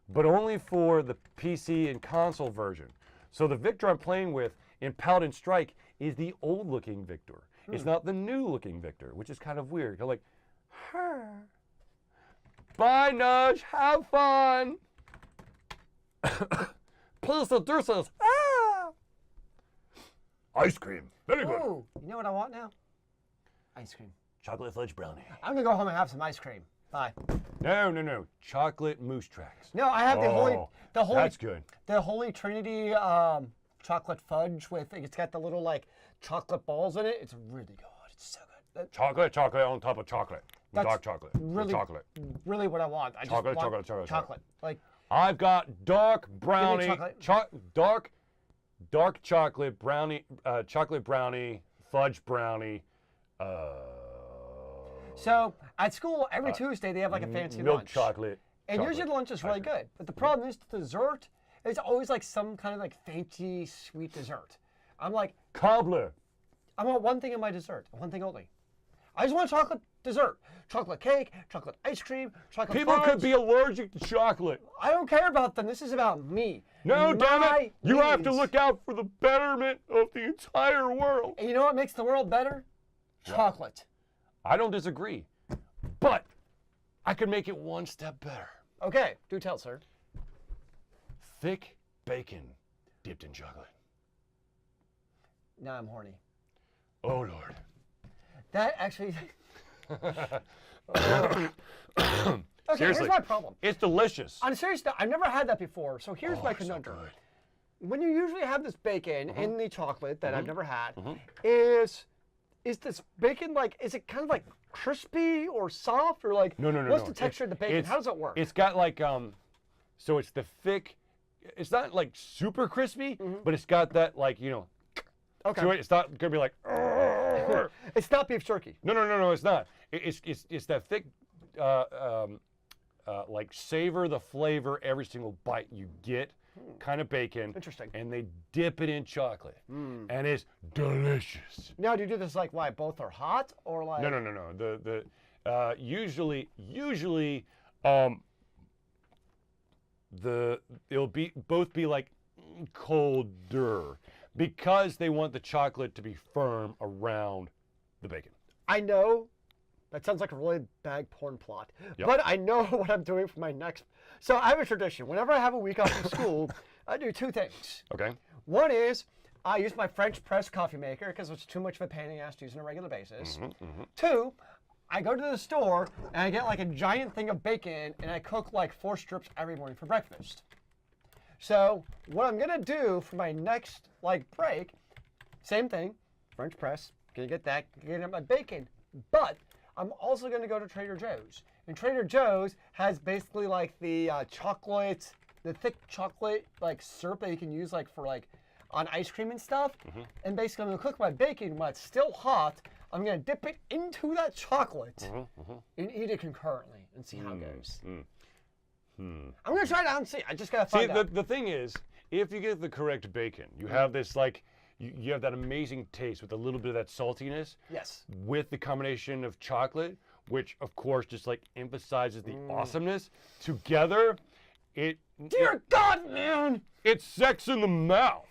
but only for the PC and console version. So the Victor I'm playing with in Paladin Strike is the old-looking Victor. It's not the new-looking Victor, which is kind of weird. I'm like, bye, Nudge. Have fun. Peace and deuces. Ah! Ice cream. Very good. Ooh, you know what I want now? Ice cream. Chocolate fudge brownie. I'm going to go home and have some ice cream. Bye. No. Chocolate moose tracks. No, I have the holy. That's good. The Holy Trinity chocolate fudge with, it's got the little like chocolate balls in it. It's really good. It's so good. Chocolate on top of chocolate. Dark chocolate. Really, chocolate. Really what I want. I Chocolate, just want chocolate. chocolate. Like, I've got dark brownie, chocolate. dark chocolate brownie, chocolate brownie, fudge brownie. So at school every Tuesday they have like a fancy milk lunch. chocolate. And usually the lunch is really good. But the problem is the dessert is always like some kind of like fancy sweet dessert. I'm like, Cobbler. I want one thing in my dessert, one thing only. I just want chocolate dessert. Chocolate cake, chocolate ice cream, chocolate People fudge. could be allergic to chocolate. I don't care about them. This is about me. No, damn it. You have to needs. look out for the betterment of the entire world. And you know what makes the world better? Chocolate. I don't disagree. But I could make it one step better. Okay, do tell, sir. Thick bacon dipped in chocolate. Now I'm horny. Oh, Lord. That actually... Seriously. Here's my problem. It's delicious. On a serious note, I've never had that before, so here's my so conundrum. good. When you usually have this bacon in the chocolate that I've never had, is this bacon like, is it kind of like crispy or soft or like, No. what's the texture of the bacon? How does it work? It's got like, so it's the thick, it's not like super crispy, but it's got that like, you know, okay. to it. It's not gonna be like, It's not beef jerky. No, it's not. It's that thick, like savor the flavor every single bite you get, kind of bacon. Interesting. And they dip it in chocolate, and it's delicious. Now, do you do this like why both are hot or like? No. Usually, it'll be both be like colder because they want the chocolate to be firm around the bacon. I know that sounds like a really bad porn plot, but I know what I'm doing for my next. So I have a tradition. Whenever I have a week off from school, I do two things. Okay. One is I use my French press coffee maker because it's too much of a pain in the ass to use on a regular basis. Two, I go to the store and I get like a giant thing of bacon and I cook like 4 strips every morning for breakfast. So what I'm gonna do for my next like break, same thing, French press, gonna get that, gonna get my bacon, but I'm also gonna go to Trader Joe's. And Trader Joe's has basically like the chocolate, the thick chocolate like syrup that you can use like for like on ice cream and stuff. And basically I'm gonna cook my bacon while it's still hot. I'm gonna dip it into that chocolate and eat it concurrently and see how it goes. I'm gonna try it out and see. I just gotta find out. The thing is, if you get the correct bacon, you have this like, you have that amazing taste with a little bit of that saltiness. Yes. With the combination of chocolate, which of course just like emphasizes the awesomeness. Together, Dear God, man! It's sex in the mouth.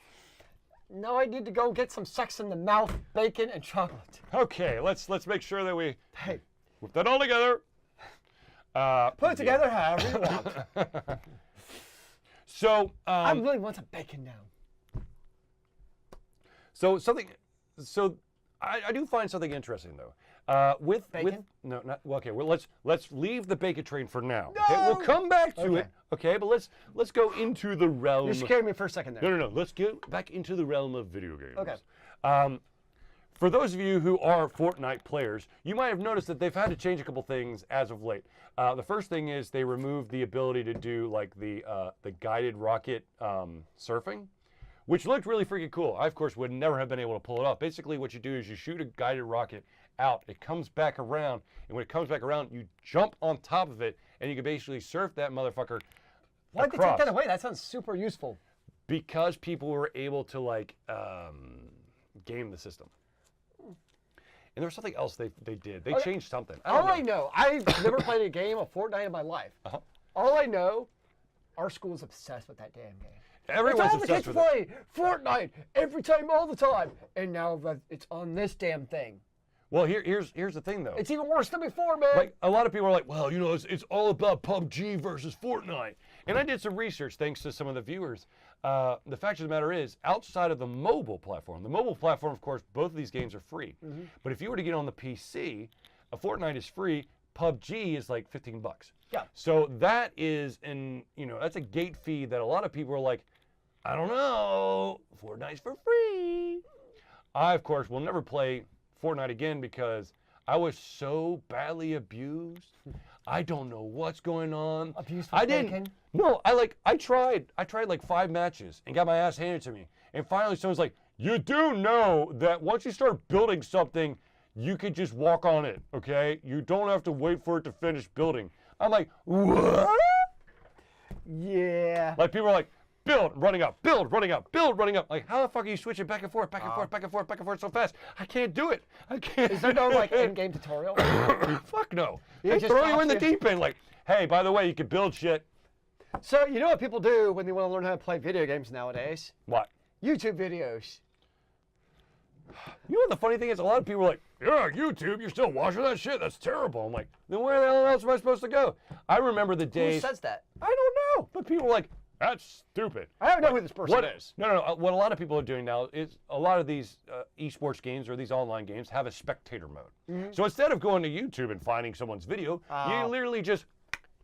Now I need to go get some sex in the mouth, bacon, and chocolate. Okay, let's make sure that we Hey, whip that all together. put it together however you want. So I really want some bacon now. So I do find something interesting though. With Bacon? no, not well, okay. Well, let's leave the bacon train for now. Okay, we'll come back to Okay. it. Okay, but let's go into the realm. You scared me for a second there. No. Let's get back into the realm of video games. Okay. For those of you who are Fortnite players, you might have noticed that they've had to change a couple things as of late. The first thing is they removed the ability to do like the guided rocket surfing, which looked really freaking cool. I, of course, would never have been able to pull it off. Basically, what you do is you shoot a guided rocket out. It comes back around, and when it comes back around, you jump on top of it, and you can basically surf that motherfucker Why'd they take that away? That sounds super useful. Because people were able to like game the system. And there was something else they did. They changed something. I know, I've never played a game of Fortnite in my life. All I know, our school's obsessed with that damn game. Everyone's all the kids obsessed with it. play Fortnite every time, all the time, and now it's on this damn thing. Well, here's the thing though. It's even worse than before, man. Like a lot of people are like, well, you know, it's all about PUBG versus Fortnite. And I did some research thanks to some of the viewers. The fact of the matter is, outside of the mobile platform, of course, both of these games are free. But if you were to get on the PC, a Fortnite is free. PUBG is like $15. Yeah. So that is that's a gate fee that a lot of people are like, I don't know, Fortnite's for free. I, of course, will never play Fortnite again because I was so badly abused. I don't know what's going on. Abused for bacon? No, I tried like 5 matches and got my ass handed to me. And finally someone's like, you do know that once you start building something, you can just walk on it, okay? You don't have to wait for it to finish building. I'm like, what? Yeah. Like people are like, build, running up, build, running up, build, running up. Like, how the fuck are you switching back and forth so fast? I can't do it. I can't. Is there no like in-game tutorial? Fuck no. It They just throw you in the drops you. deep end. Like, hey, by the way, you can build shit. So you know what people do when they want to learn how to play video games nowadays? What? YouTube videos. You know what the funny thing is? A lot of people are like, yeah, YouTube, you're still watching that shit. That's terrible. I'm like, then where the hell else am I supposed to go? I remember the Who days. says that? I don't know. But people are like, that's stupid. I don't know who this person is. No. What a lot of people are doing now is a lot of these esports games or these online games have a spectator mode. So instead of going to YouTube and finding someone's video, you literally just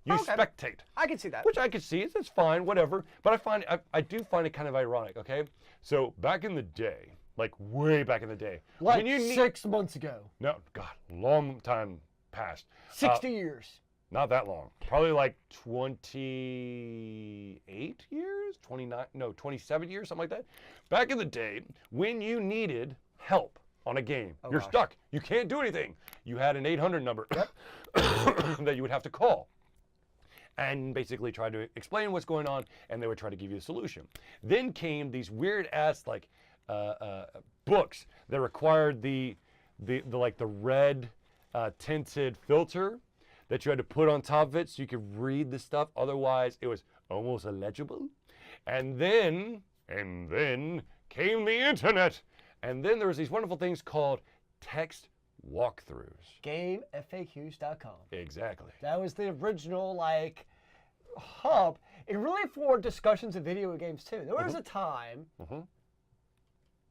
spectate. I can see that. Which I can see. It's fine, whatever. But I do find it kind of ironic, okay? So back in the day, like way back in the day. Like when you 6 months ago. No, God, long time past. 60 years. Not that long. Probably like 28 years? 29? No, 27 years, something like that. Back in the day, when you needed help on a game, you're gosh. stuck. You can't do anything. You had an 800 number that you would have to call and basically try to explain what's going on, and they would try to give you a solution. Then came these weird ass like books that required the red tinted filter that you had to put on top of it so you could read the stuff. Otherwise, it was almost illegible. And then came the internet. And then there was these wonderful things called text walkthroughs. GameFAQs.com. Exactly. That was the original like hub, and really for discussions of video games too. There was a time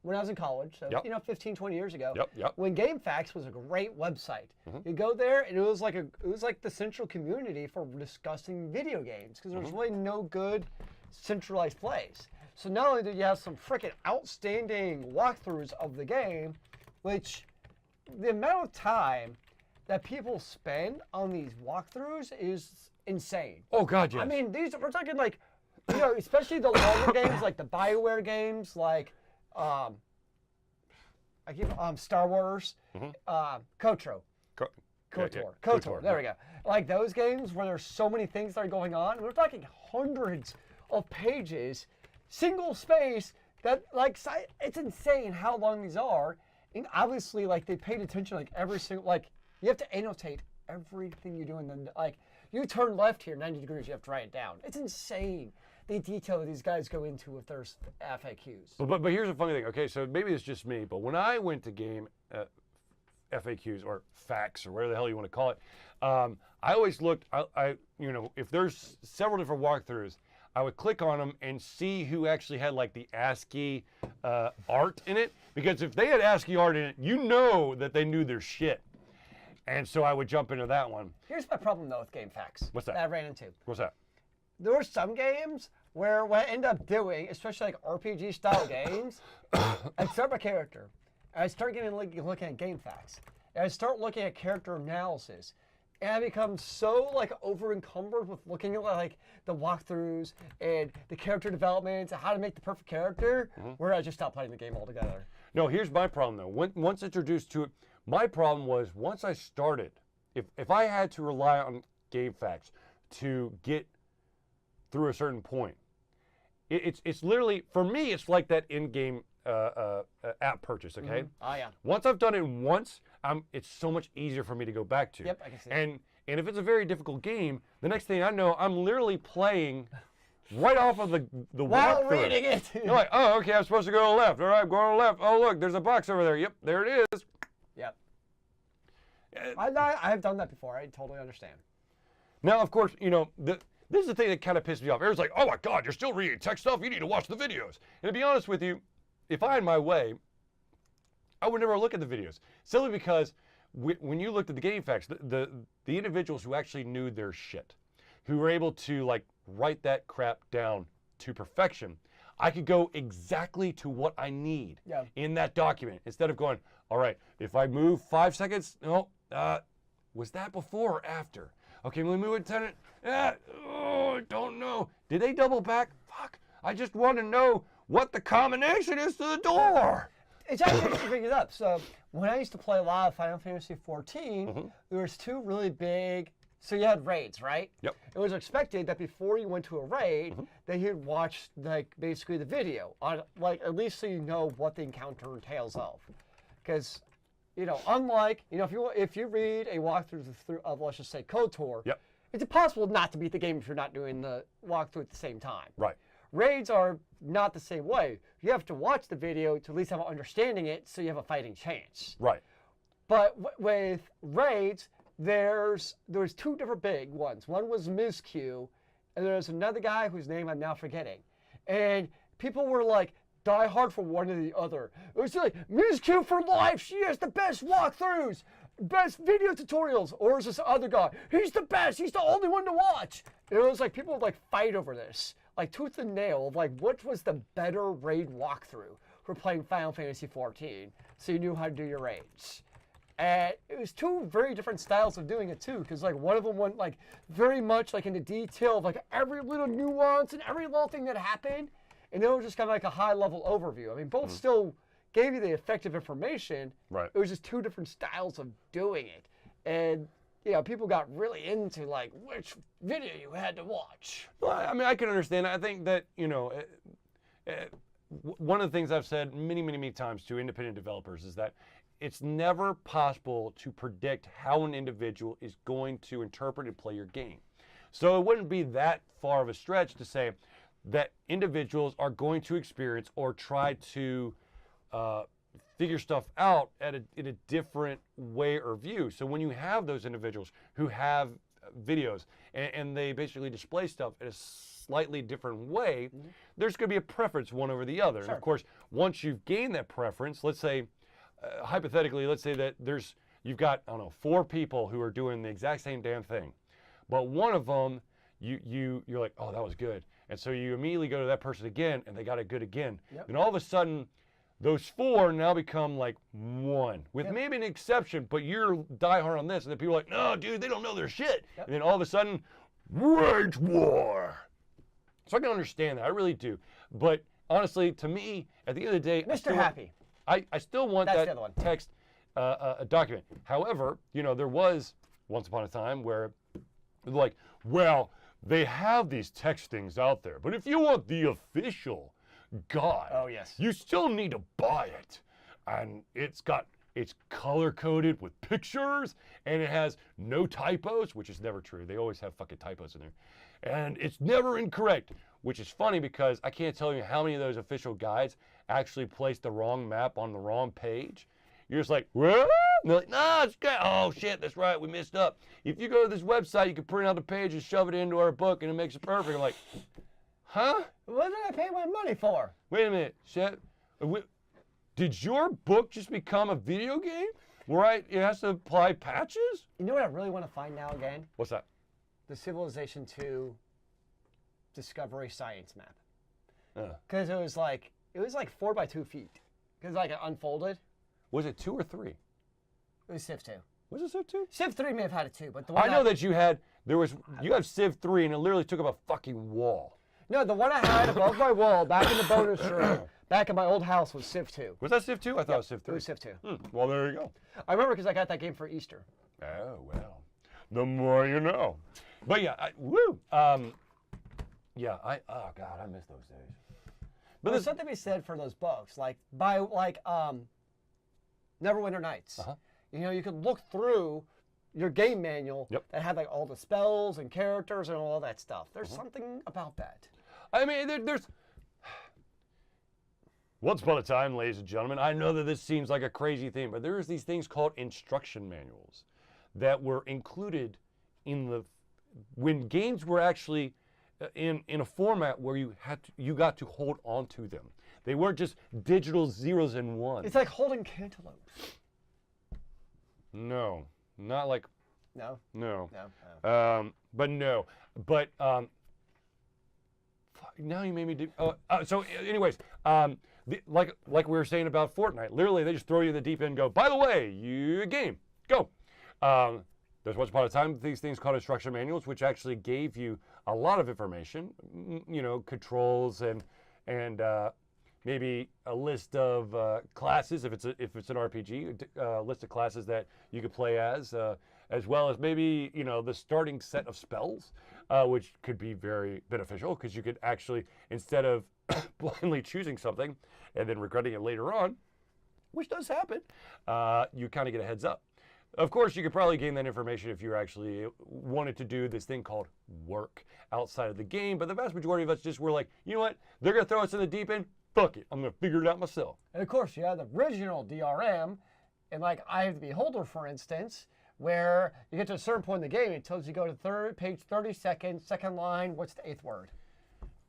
when I was in college, so 15, 20 years ago, when GameFAQs was a great website. You go there, and it was like the central community for discussing video games because there was really no good centralized place. So not only did you have some freaking outstanding walkthroughs of the game, which the amount of time that people spend on these walkthroughs is insane. Oh God, yes. I mean, we're talking like, especially the longer games, like the BioWare games, like Star Wars, KOTOR. KOTOR. There we go. Like those games where there's so many things that are going on. We're talking hundreds of pages, single space. That like it's insane how long these are. And obviously, like they paid attention, like every single you have to annotate everything you do, and then like you turn left here 90 degrees, you have to write it down. It's insane the detail that these guys go into if there's FAQs. But here's the funny thing. Okay, so maybe it's just me, but when I went to game FAQs or facts or whatever the hell you want to call it, I always looked. If there's several different walkthroughs, I would click on them and see who actually had like the ASCII art in it. Because if they had ASCII art in it, you know that they knew their shit. And so I would jump into that one. Here's my problem though with game facts. What's that? I ran into. What's that? There were some games where what I end up doing, especially like RPG style games, I'd start my character. And I'd start looking at game facts. And I'd start looking at character analysis. And I become so like over encumbered with looking at like the walkthroughs and the character development and how to make the perfect character, where I just stopped playing the game altogether. No, here's my problem though. Once introduced to it, my problem was once I started, if I had to rely on game facts to get through a certain point, it's literally, for me, it's like that in-game app purchase, okay? Oh yeah. Once I've done it once, it's so much easier for me to go back to. Yep, I can see and if it's a very difficult game, the next thing I know, I'm literally playing right off of the While walkthrough. reading it. You're like, oh, okay, I'm supposed to go to the left. All right, I'm going to the left. Oh, look, there's a box over there. Yep, there it is. Yep. I've done that before. I totally understand. Now, of course, this is the thing that kind of pissed me off. Everyone's like, oh my God, you're still reading tech stuff? You need to watch the videos. And to be honest with you, if I had my way, I would never look at the videos. Simply because when you looked at the game facts, the individuals who actually knew their shit, who were able to like write that crap down to perfection, I could go exactly to what I need in that document instead of going, all right, if I move 5 seconds, no, was that before or after? Okay, let me move it 10. Oh, I don't know. Did they double back? Fuck. I just want to know what the combination is to the door. It's actually interesting to bring it up. So when I used to play a lot of Final Fantasy XIV, there was two really big. So you had raids, right? Yep. It was expected that before you went to a raid, that you'd watch like basically the video on like at least so you know what the encounter entails of, because unlike if you read a walkthrough of let's just say KOTOR, it's impossible not to beat the game if you're not doing the walkthrough at the same time. Right. Raids are not the same way. You have to watch the video to at least have an understanding it, so you have a fighting chance. Right. But with raids, there's two different big ones. One was Ms. Q, and there's another guy whose name I'm now forgetting. And people were like, die hard for one or the other. It was like, Ms. Q for life, she has the best walkthroughs, best video tutorials. Or is this other guy, he's the best, he's the only one to watch. It was like people would like fight over this, like tooth and nail, of like what was the better raid walkthrough for playing Final Fantasy XIV, so you knew how to do your raids. And it was two very different styles of doing it too, because like one of them went like very much like into detail of like every little nuance and every little thing that happened, and then it was just kind of like a high level overview. I mean, both still gave you the effective information. Right. It was just two different styles of doing it, and people got really into like which video you had to watch. Well, I mean, I can understand. I think that one of the things I've said many, many, many times to independent developers is that it's never possible to predict how an individual is going to interpret and play your game. So it wouldn't be that far of a stretch to say that individuals are going to experience or try to figure stuff out in a different way or view. So when you have those individuals who have videos and they basically display stuff in a slightly different way, there's going to be a preference one over the other. Sure. And of course, once you've gained that preference, let's say, hypothetically, let's say that you've got, I don't know, 4 people who are doing the exact same damn thing, but one of them, you're like, oh, that was good. And so you immediately go to that person again, and they got it good again. Yep. And all of a sudden, those 4 now become like 1, with maybe an exception, but you're diehard on this, and then people are like, no, dude, they don't know their shit. Yep. And then all of a sudden, rage war. So I can understand that, I really do. But honestly, to me, at the end of the day, Mr. Happy. I still want That's that the other one. text document. However, there was once upon a time where, like, well, they have these text things out there, but if you want the official guide, Oh, yes. you still need to buy it. And it's color coded with pictures, and it has no typos, which is never true. They always have fucking typos in there. And it's never incorrect, which is funny because I can't tell you how many of those official guides actually placed the wrong map on the wrong page. You're just like, what? And they're like, no, it's good. Oh, shit, that's right, we messed up. If you go to this website, you can print out the page and shove it into our book, and it makes it perfect. I'm like, huh? What did I pay my money for? Wait a minute, Chet. Did your book just become a video game? right? It has to apply patches? You know what I really want to find now again? What's that? The Civilization 2 Discovery Science map. Uh, Because it was like 4 by 2 feet. Because like it unfolded. was it 2 or 3? It was Civ 2. Was it Civ 2? Civ 3 may have had it too, but the one I know that you had Civ 3 and it literally took up a fucking wall. No, the one I had above my wall back in the bonus room, back in my old house was Civ 2. Was that Civ 2? I thought it was Civ It 3. was Civ 2. Well, there you go. I remember because I got that game for Easter. Oh, well. The more you know. But yeah, yeah, oh God, I miss those days. But there's something to be said for those books, like Neverwinter Nights. You know, you could look through your game manual that had like all the spells and characters and all that stuff. There's something about that. I mean, there's. Once upon a time, ladies and gentlemen, I know that this seems like a crazy thing, but there's these things called instruction manuals that were included when games were actually in a format where you got to hold on to them. They weren't just digital zeros and ones. It's like holding cantaloupes. No, not like. No. No. No. But no. But now you made me do. So, anyways, like we were saying about Fortnite, literally they just throw you in the deep end and go, by the way, you game, go. There's once upon a time these things called instruction manuals, which actually gave you a lot of information, you know, controls and maybe a list of classes if it's an RPG, a list of classes that you could play as well as maybe, you know, the starting set of spells, which could be very beneficial because you could actually, instead of blindly choosing something and then regretting it later on, which does happen, you kind of get a heads up. Of course, you could probably gain that information if you actually wanted to do this thing called work outside of the game, but the vast majority of us just were like, you know what, they're going to throw us in the deep end, fuck it, I'm going to figure it out myself. And of course, you have the original DRM, and like Eye of the Beholder, for instance, where you get to a certain point in the game, it tells you go to page 32nd, second line, what's the 8th word?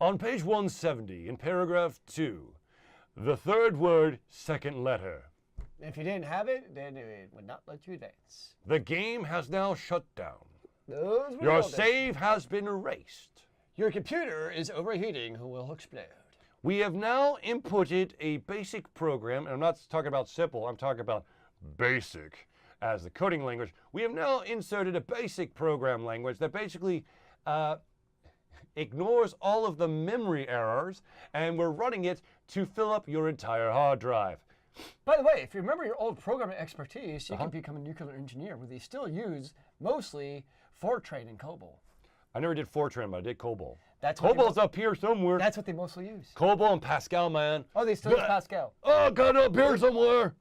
On page 170, in paragraph 2, the third word, second letter. If you didn't have it, then it would not let you advance. The game has now shut down. Those were Your the save has been erased. Your computer is overheating and will explode. We have now inputted a basic program, and I'm not talking about simple, I'm talking about basic as the coding language. We have now inserted a basic program language that basically ignores all of the memory errors, and we're running it to fill up your entire hard drive. By the way, if you remember your old programming expertise, you can become a nuclear engineer where they still use mostly Fortran and COBOL. I never did Fortran, but I did COBOL. COBOL's up here somewhere. That's what they mostly use. COBOL and Pascal, man. Oh, they still use Pascal. Oh, got up here somewhere.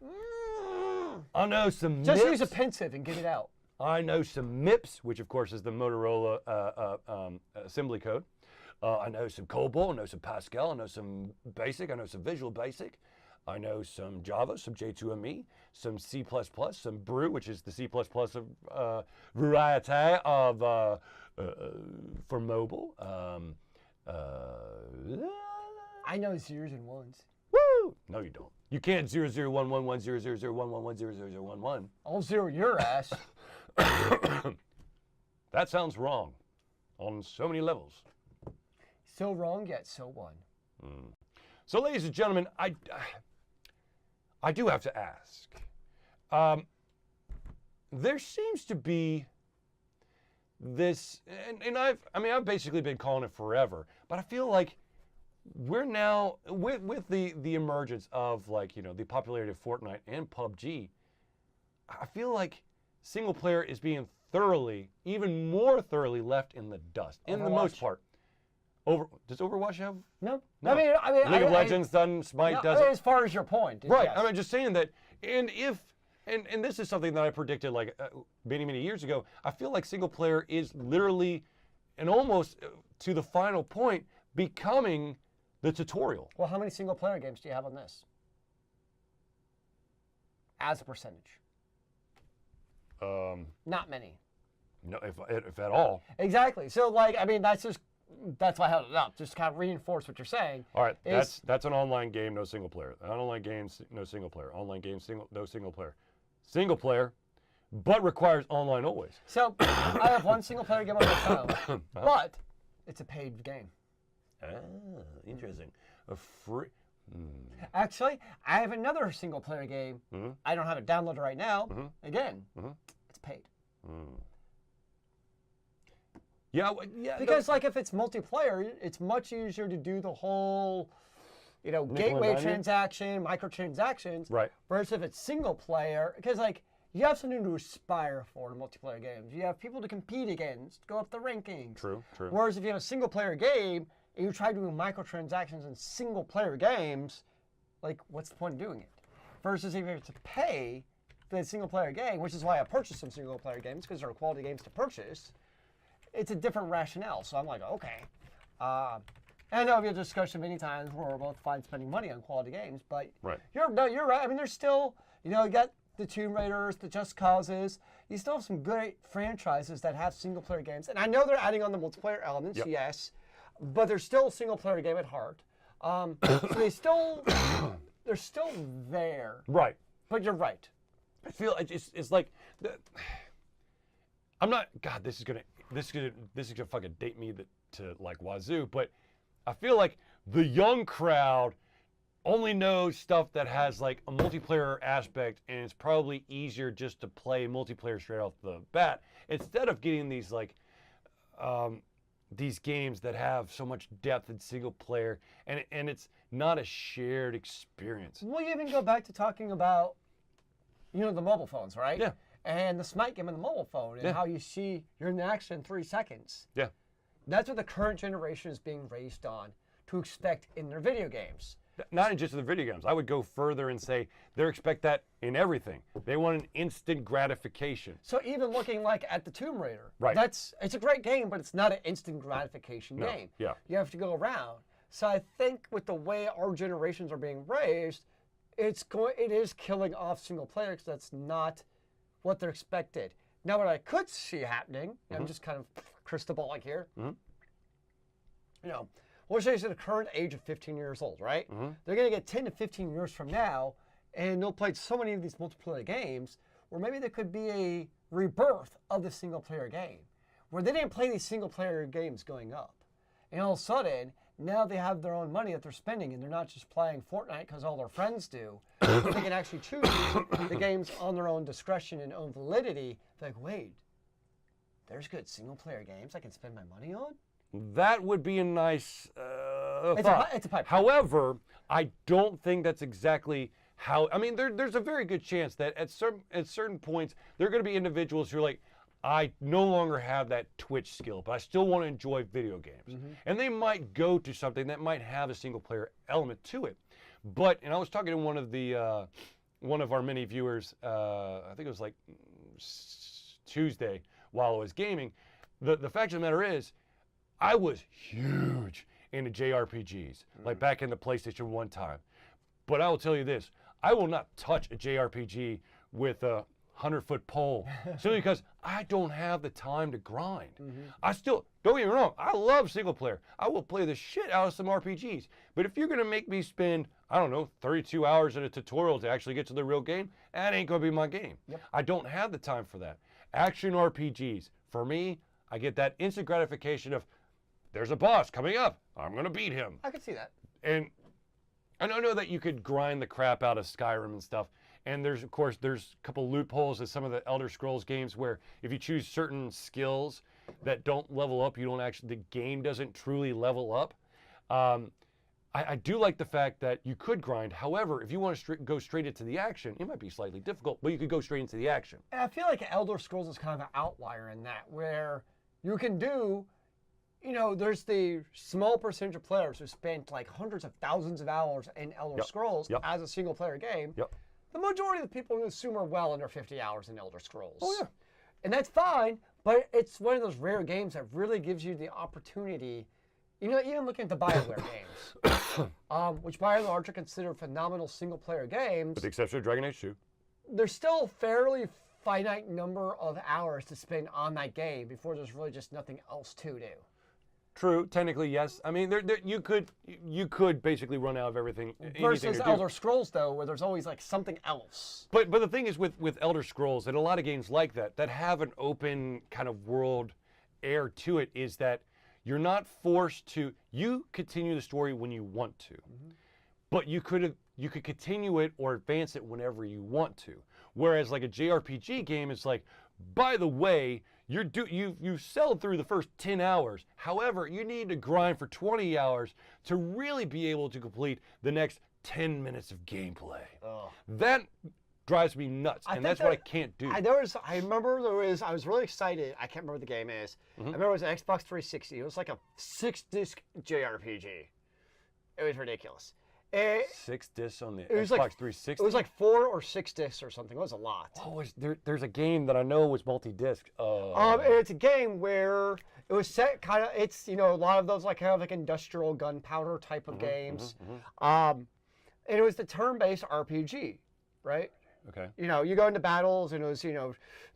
I know some Just MIPS. use a pensive and get it out. I know some MIPS, which of course is the Motorola assembly code. I know some COBOL, I know some Pascal, I know some BASIC, I know some Visual Basic. I know some Java, some J2ME, some C++, some Brew, which is the C++ of variety of for mobile. I know zeros and ones. Woo! No, you don't. You can't 0011000011000011. I'll zero your ass. That sounds wrong on so many levels. So wrong, yet so one. So, ladies and gentlemen, I do have to ask. There seems to be this, and I've basically been calling it forever, but I feel like we're now with the emergence of, like, you know, the popularity of Fortnite and PUBG. I feel like single player is being even more thoroughly left in the dust, in the most part. Does Overwatch have? No. No. I mean, League of Legends doesn't. Smite doesn't. As far as your point. Right. Yes. I mean, just saying that. And this is something that I predicted like many years ago. I feel like single player is literally, and almost to the final point, becoming the tutorial. Well, how many single player games do you have on this? As a percentage. Not many. No, if at all. Exactly. So, like, I mean, that's why I held it up. Just kind of reinforce what you're saying. All right, that's an online game, no single player. An online game, no single player. Online game, no single player. single player, but requires online always. So I have one single player game on my phone, but it's a paid game. Ah, interesting. A free. Actually, I have another single player game. I don't have it downloaded right now. Again, it's paid. Yeah, yeah. Because like if it's multiplayer, it's much easier to do the whole, gateway transaction, microtransactions. Right. Versus if it's single player, because like you have something to aspire for in multiplayer games. You have people to compete against, go up the rankings. True. Whereas if you have a single player game and you try doing microtransactions in single player games, like what's the point of doing it? Versus if you have to pay for the single player game, which is why I purchased some single player games because they're quality games to purchase. It's a different rationale. So I'm like, okay. I know we had a discussion many times where we're both fine spending money on quality games, but you're right. I mean, there's still, you got the Tomb Raiders, the Just Causes. You still have some great franchises that have single player games. And I know they're adding on the multiplayer elements, yes, but they're still a single player game at heart. So they're still there. Right. But you're right. I feel it's like, I'm not. God, this is gonna fucking date me to like wazoo. But I feel like the young crowd only knows stuff that has like a multiplayer aspect, and it's probably easier just to play multiplayer straight off the bat instead of getting these like these games that have so much depth in single player, and it's not a shared experience. Well, you even go back to talking about, the mobile phones, right? Yeah. And the Smite game on the mobile phone, and how you see you're in action in 3 seconds. Yeah. That's what the current generation is being raised on to expect in their video games. Not in just the video games. I would go further and say they expect that in everything. They want an instant gratification. So even looking like at the Tomb Raider, right? It's a great game, but it's not an instant gratification game. Yeah. You have to go around. So I think with the way our generations are being raised, it is killing off single player because that's not what they're expected. Now, what I could see happening, I'm just kind of crystal balling here. Let's say it's at the current age of 15 years old, right? They're going to get 10 to 15 years from now, and they'll play so many of these multiplayer games, where maybe there could be a rebirth of the single player game, where they didn't play these single player games going up. And all of a sudden, now they have their own money that they're spending, and they're not just playing Fortnite because all their friends do. They can actually choose the games on their own discretion and own validity. They're like, wait, there's good single player games I can spend my money on? That would be a nice thought. It's a pipe. However, I don't think that's exactly how. I mean, there's a very good chance that at certain points there are going to be individuals who are like, I no longer have that Twitch skill, but I still want to enjoy video games, and they might go to something that might have a single player element to it. And I was talking to one of our many viewers. I think it was like Tuesday while I was gaming. The fact of the matter is, I was huge into JRPGs, like back in the PlayStation 1 time. But I will tell you this, I will not touch a JRPG with a 100-foot pole, simply because I don't have the time to grind. I still, don't get me wrong, I love single player. I will play the shit out of some RPGs. But if you're gonna make me spend, 32 hours in a tutorial to actually get to the real game, that ain't gonna be my game. I don't have the time for that. Action RPGs, for me, I get that instant gratification of, there's a boss coming up. I'm going to beat him. I could see that. And I know that you could grind the crap out of Skyrim and stuff. And there's a couple loopholes in some of the Elder Scrolls games where if you choose certain skills that don't level up, the game doesn't truly level up. I do like the fact that you could grind. However, if you want to go straight into the action, it might be slightly difficult, but you could go straight into the action. And I feel like Elder Scrolls is kind of an outlier in that, where you can do, there's the small percentage of players who spent like hundreds of thousands of hours in Elder Scrolls as a single player game. The majority of the people who assume are well under 50 hours in Elder Scrolls. Oh, yeah. And that's fine, but it's one of those rare games that really gives you the opportunity, even looking at the BioWare games, which by and large are considered phenomenal single player games. With the exception of Dragon Age 2. There's still a fairly finite number of hours to spend on that game before there's really just nothing else to do. True. Technically, yes. I mean, you could basically run out of everything. Versus anything to do. Elder Scrolls, though, where there's always like something else. But the thing is with Elder Scrolls and a lot of games like that have an open kind of world air to it, is that you're not forced to. You continue the story when you want to, but you could continue it or advance it whenever you want to. Whereas like a JRPG game, it's like, by the way, you sailed through the first 10 hours. However, you need to grind for 20 hours to really be able to complete the next 10 minutes of gameplay. That drives me nuts, and that's what I can't do. I was really excited. I can't remember what the game is. I remember it was an Xbox 360. It was like a 6-disc JRPG. It was ridiculous. 6 discs on the Xbox 360? It was like 4 or 6 discs or something. It was a lot. Oh, there's a game that I know was multi-disc. It's a game where it was set kind of, it's, a lot of those like kind of like industrial gunpowder type of games. And it was the turn-based RPG, right? Okay. You go into battles and it was,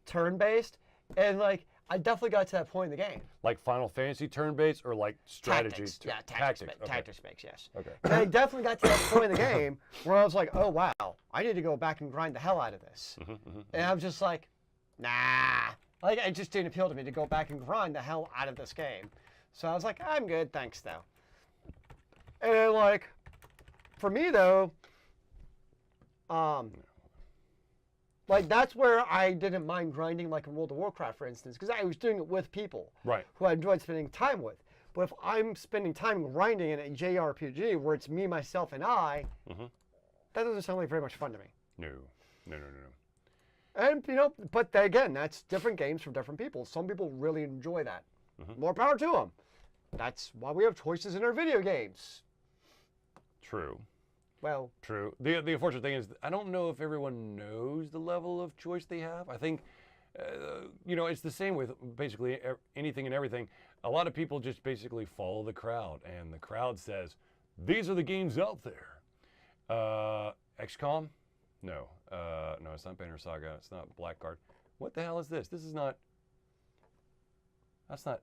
turn-based. And like, I definitely got to that point in the game. Like Final Fantasy turn-based or like strategy? Tactics. Yeah, tactics. Tactics-based, yes. Okay. And I definitely got to that point in the game where I was like, oh, wow, I need to go back and grind the hell out of this. And I'm just like, nah. Like, it just didn't appeal to me to go back and grind the hell out of this game. So I was like, I'm good, thanks, though. And like, for me, though, like, that's where I didn't mind grinding, like in World of Warcraft, for instance, because I was doing it with people who I enjoyed spending time with. But if I'm spending time grinding in a JRPG where it's me, myself, and I, that doesn't sound like very much fun to me. No. And, but again, that's different games for different people. Some people really enjoy that. More power to them. That's why we have choices in our video games. True. Well, true. The unfortunate thing is, I don't know if everyone knows the level of choice they have. I think, it's the same with basically anything and everything. A lot of people just basically follow the crowd, and the crowd says, these are the games out there. XCOM? No. No, it's not Banner Saga. It's not Blackguard. What the hell is this? That's not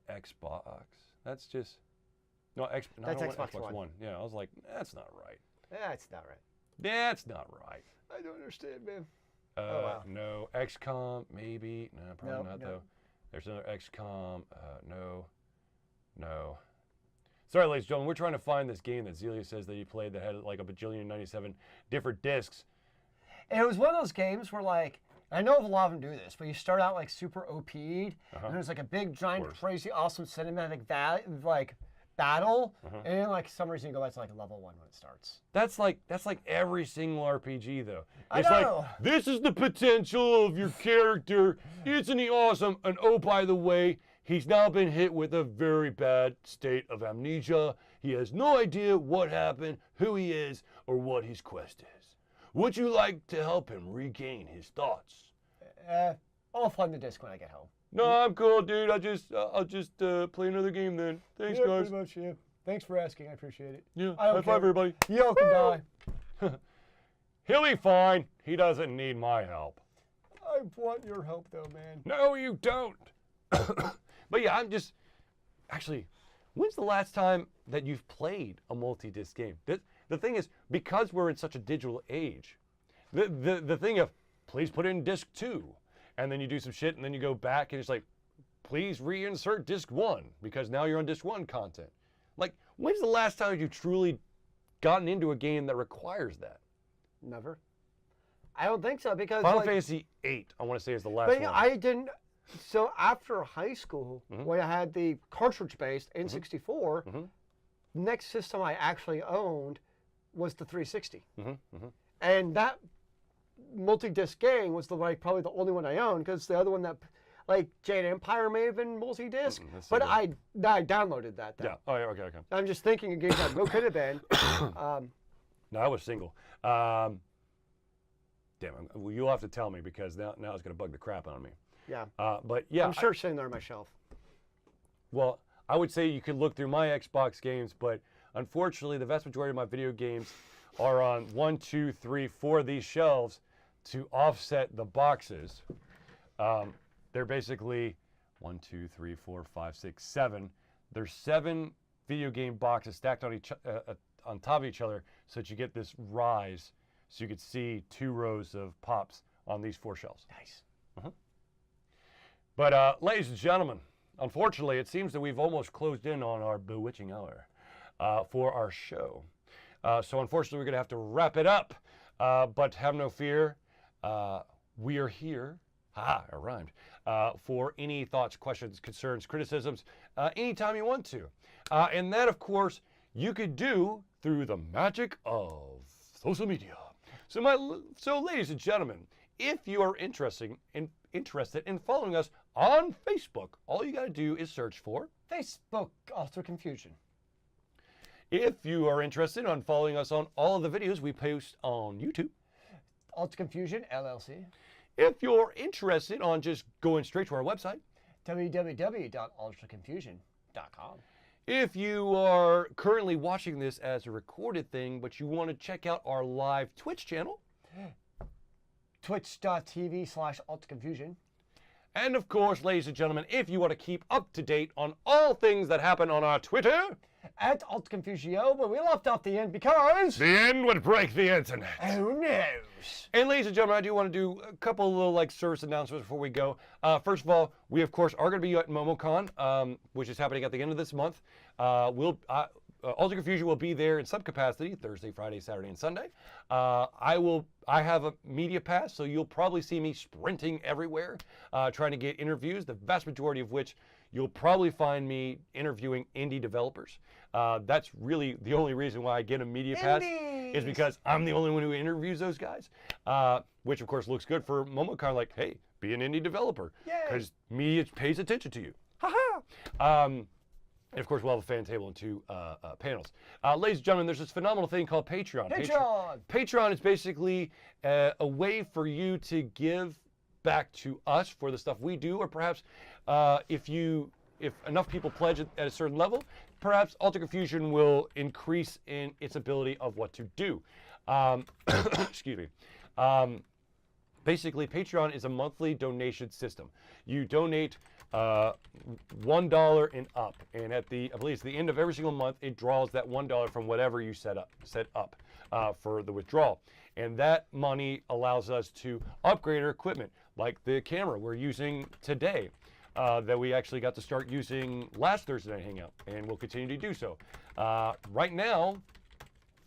Xbox. That's just, no, that's I don't want Xbox One. Yeah, I was like, that's not right. That's not right. That's not right. I don't understand, man. Wow. No. XCOM, maybe. No, probably not, though. There's another XCOM. No. Sorry, ladies and gentlemen. We're trying to find this game that Zelia says that he played that had like a bajillion 97 different discs. And it was one of those games where, like, I know a lot of them do this, but you start out, like, super OP'd, and there's, like, a big, giant, crazy, awesome cinematic battle, and then, like, some reason you go back to like level 1 when it starts. That's like every single RPG though. It's like, this is the potential of your character. Isn't he awesome? And oh, by the way, he's now been hit with a very bad state of amnesia. He has no idea what happened, who he is, or what his quest is. Would you like to help him regain his thoughts? I'll find the disc when I get home. No, I'm cool, dude. I'll just play another game then. Thanks, guys. Pretty much, yeah. Thanks for asking. I appreciate it. Yeah. High five, everybody. Y'all can die. He'll be fine. He doesn't need my help. I want your help, though, man. No, you don't. But yeah, actually, when's the last time that you've played a multi-disc game? The thing is, because we're in such a digital age, the thing of, please put in disc 2. And then you do some shit, and then you go back, and it's like, please reinsert disc 1, because now you're on disc 1 content. Like, when's the last time you truly gotten into a game that requires that? Never. I don't think so, because Final Fantasy VIII, I want to say, is the last one. I didn't. So after high school, when I had the cartridge-based N64, next system I actually owned was the 360. And that multi-disc game was probably the only one I owned, because the other one that, like, Jade Empire may have been multi-disc, but I downloaded that. Though. Yeah. Oh, yeah. Okay. I'm just thinking of games that could have been. No, I was single. Damn. Well, you'll have to tell me, because now it's going to bug the crap out of me. Yeah. But yeah, I'm sure it's sitting there on my shelf. Well, I would say you could look through my Xbox games, but unfortunately, the vast majority of my video games are on 1, 2, 3, 4 of these shelves to offset the boxes. They're basically 1, 2, 3, 4, 5, 6, 7. There's 7 video game boxes stacked on on top of each other, so that you get this rise, so you could see 2 rows of pops on these 4 shelves. Nice. But ladies and gentlemen, unfortunately, it seems that we've almost closed in on our bewitching hour for our show. So unfortunately, we're going to have to wrap it up. But have no fear, we are here. Ha, it rhymed. For any thoughts, questions, concerns, criticisms, anytime you want to. And that, of course, you could do through the magic of social media. So ladies and gentlemen, if you are interested in following us on Facebook, all you got to do is search for Facebook Ultra Confusion. If you are interested in following us on all of the videos we post on YouTube, Ultra Confusion LLC. If you're interested on just going straight to our website, www.ultraconfusion.com. If you are currently watching this as a recorded thing, but you want to check out our live Twitch channel, twitch.tv/ultraconfusion. and of course, ladies and gentlemen, if you want to keep up to date on all things that happen on our Twitter, at UltraConfusio, but we left off the end because the end would break the internet. Who knows? And ladies and gentlemen, I do want to do a couple of little service announcements before we go. First of all, we of course are going to be at MomoCon, which is happening at the end of this month. Ultra Confusion will be there in some capacity Thursday, Friday, Saturday, and Sunday. I have a media pass, so you'll probably see me sprinting everywhere, trying to get interviews. The vast majority of which you'll probably find me interviewing indie developers. That's really the only reason why I get a media pass is because I'm the only one who interviews those guys, which of course looks good for MomoCon. Like, hey, be an indie developer because media pays attention to you. And of course, we'll have a fan table and 2 panels. Ladies and gentlemen, there's this phenomenal thing called Patreon. Patreon is basically a way for you to give back to us for the stuff we do, or perhaps if enough people pledge at a certain level, perhaps Ultra Confusion will increase in its ability of what to do. Excuse me. Basically, Patreon is a monthly donation system. You donate $1 and up, and I believe it's the end of every single month, it draws that $1 from whatever you set up for the withdrawal. And that money allows us to upgrade our equipment, like the camera we're using today, that we actually got to start using last Thursday Night Hangout, and we'll continue to do so. Right now,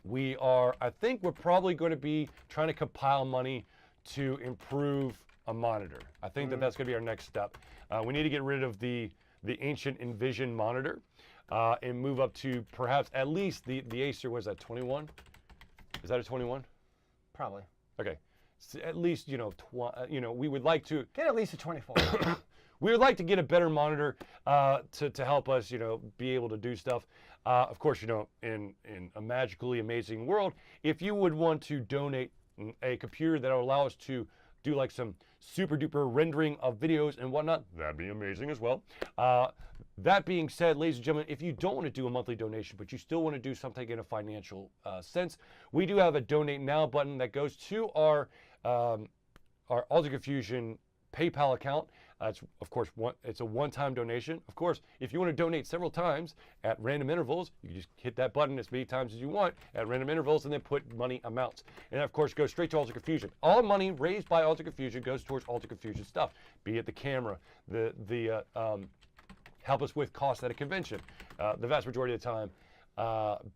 I think we're probably going to be trying to compile money to improve a monitor. I think that's going to be our next step. We need to get rid of the ancient Envision monitor and move up to perhaps at least the Acer. Was that 21? Is that a 21? Probably. Okay. So at least we would like to get at least a 24. We would like to get a better monitor to help us, be able to do stuff. Of course, in a magically amazing world, if you would want to donate a computer that will allow us to do like some super duper rendering of videos and whatnot, that'd be amazing as well. That being said, ladies and gentlemen, if you don't want to do a monthly donation, but you still want to do something in a financial sense, we do have a Donate Now button that goes to our Ultra Confusion PayPal account. It's, of course, it's a one-time donation. Of course, if you want to donate several times at random intervals, you just hit that button as many times as you want at random intervals and then put money amounts. And of course, goes straight to Ultra Confusion. All money raised by Ultra Confusion goes towards Ultra Confusion stuff, be it the camera, the help us with costs at a convention. The vast majority of the time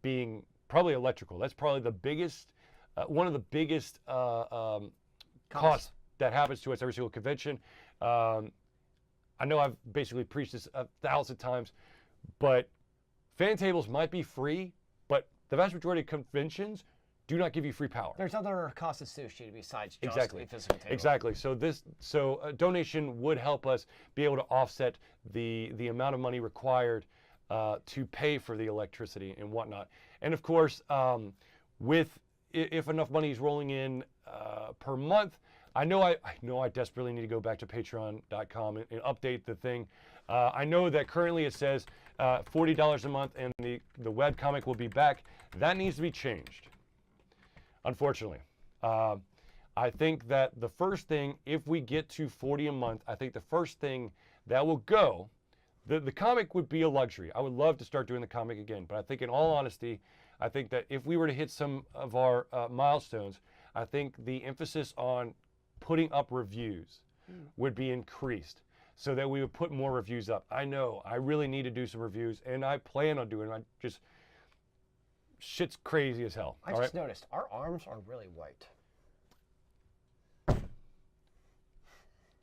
being probably electrical. That's probably the biggest, one of the biggest costs that happens to us every single convention. I know I've basically preached this 1,000 times, but fan tables might be free, but the vast majority of conventions do not give you free power. There's other costs associated besides just a physical table. Exactly. So a donation would help us be able to offset the amount of money required to pay for the electricity and whatnot. And of course, if enough money is rolling in per month, I know I desperately need to go back to patreon.com and update the thing. I know that currently it says $40 a month and the webcomic will be back. That needs to be changed, unfortunately. I think that the first thing, if we get to $40 a month, I think the first thing that will go, The comic would be a luxury. I would love to start doing the comic again, but I think in all honesty, I think that if we were to hit some of our milestones, I think the emphasis on putting up reviews would be increased so that we would put more reviews up. I know I really need to do some reviews, and I plan on doing them. Shit's crazy as hell. I just noticed our arms are really white.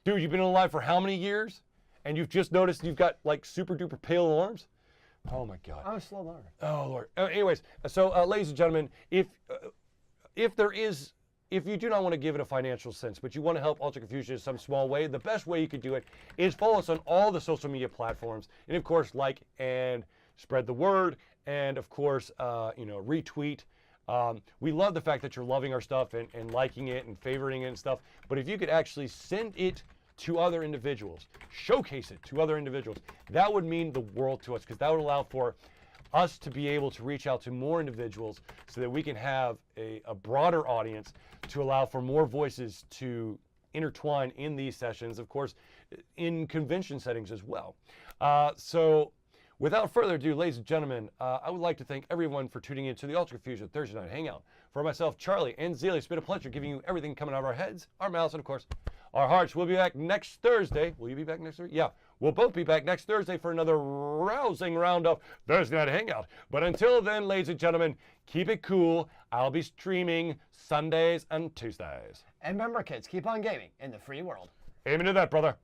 Dude, you've been alive for how many years? And you've just noticed you've got like super duper pale arms? Oh my God. I'm a slow learner. Oh Lord. Anyways, so ladies and gentlemen, if you do not want to give it a financial sense, but you want to help Ultra Confusion in some small way, the best way you could do it is follow us on all the social media platforms, and of course, like and spread the word, and of course, retweet. We love the fact that you're loving our stuff and liking it and favoriting it and stuff. But if you could actually send it to other individuals, showcase it to other individuals, that would mean the world to us, because that would allow for us to be able to reach out to more individuals so that we can have a broader audience to allow for more voices to intertwine in these sessions, of course, in convention settings as well. So without further ado, ladies and gentlemen, I would like to thank everyone for tuning in to the Ultra Confusion Thursday Night Hangout. For myself, Charlie, and Zelia, it's been a pleasure giving you everything coming out of our heads, our mouths, and of course, our hearts. We'll be back next Thursday. Will you be back next Thursday? Yeah, we'll both be back next Thursday for another rousing round of Thursday Night Hangout. But until then, ladies and gentlemen, keep it cool. I'll be streaming Sundays and Tuesdays. And remember, kids, keep on gaming in the free world. Amen to that, brother.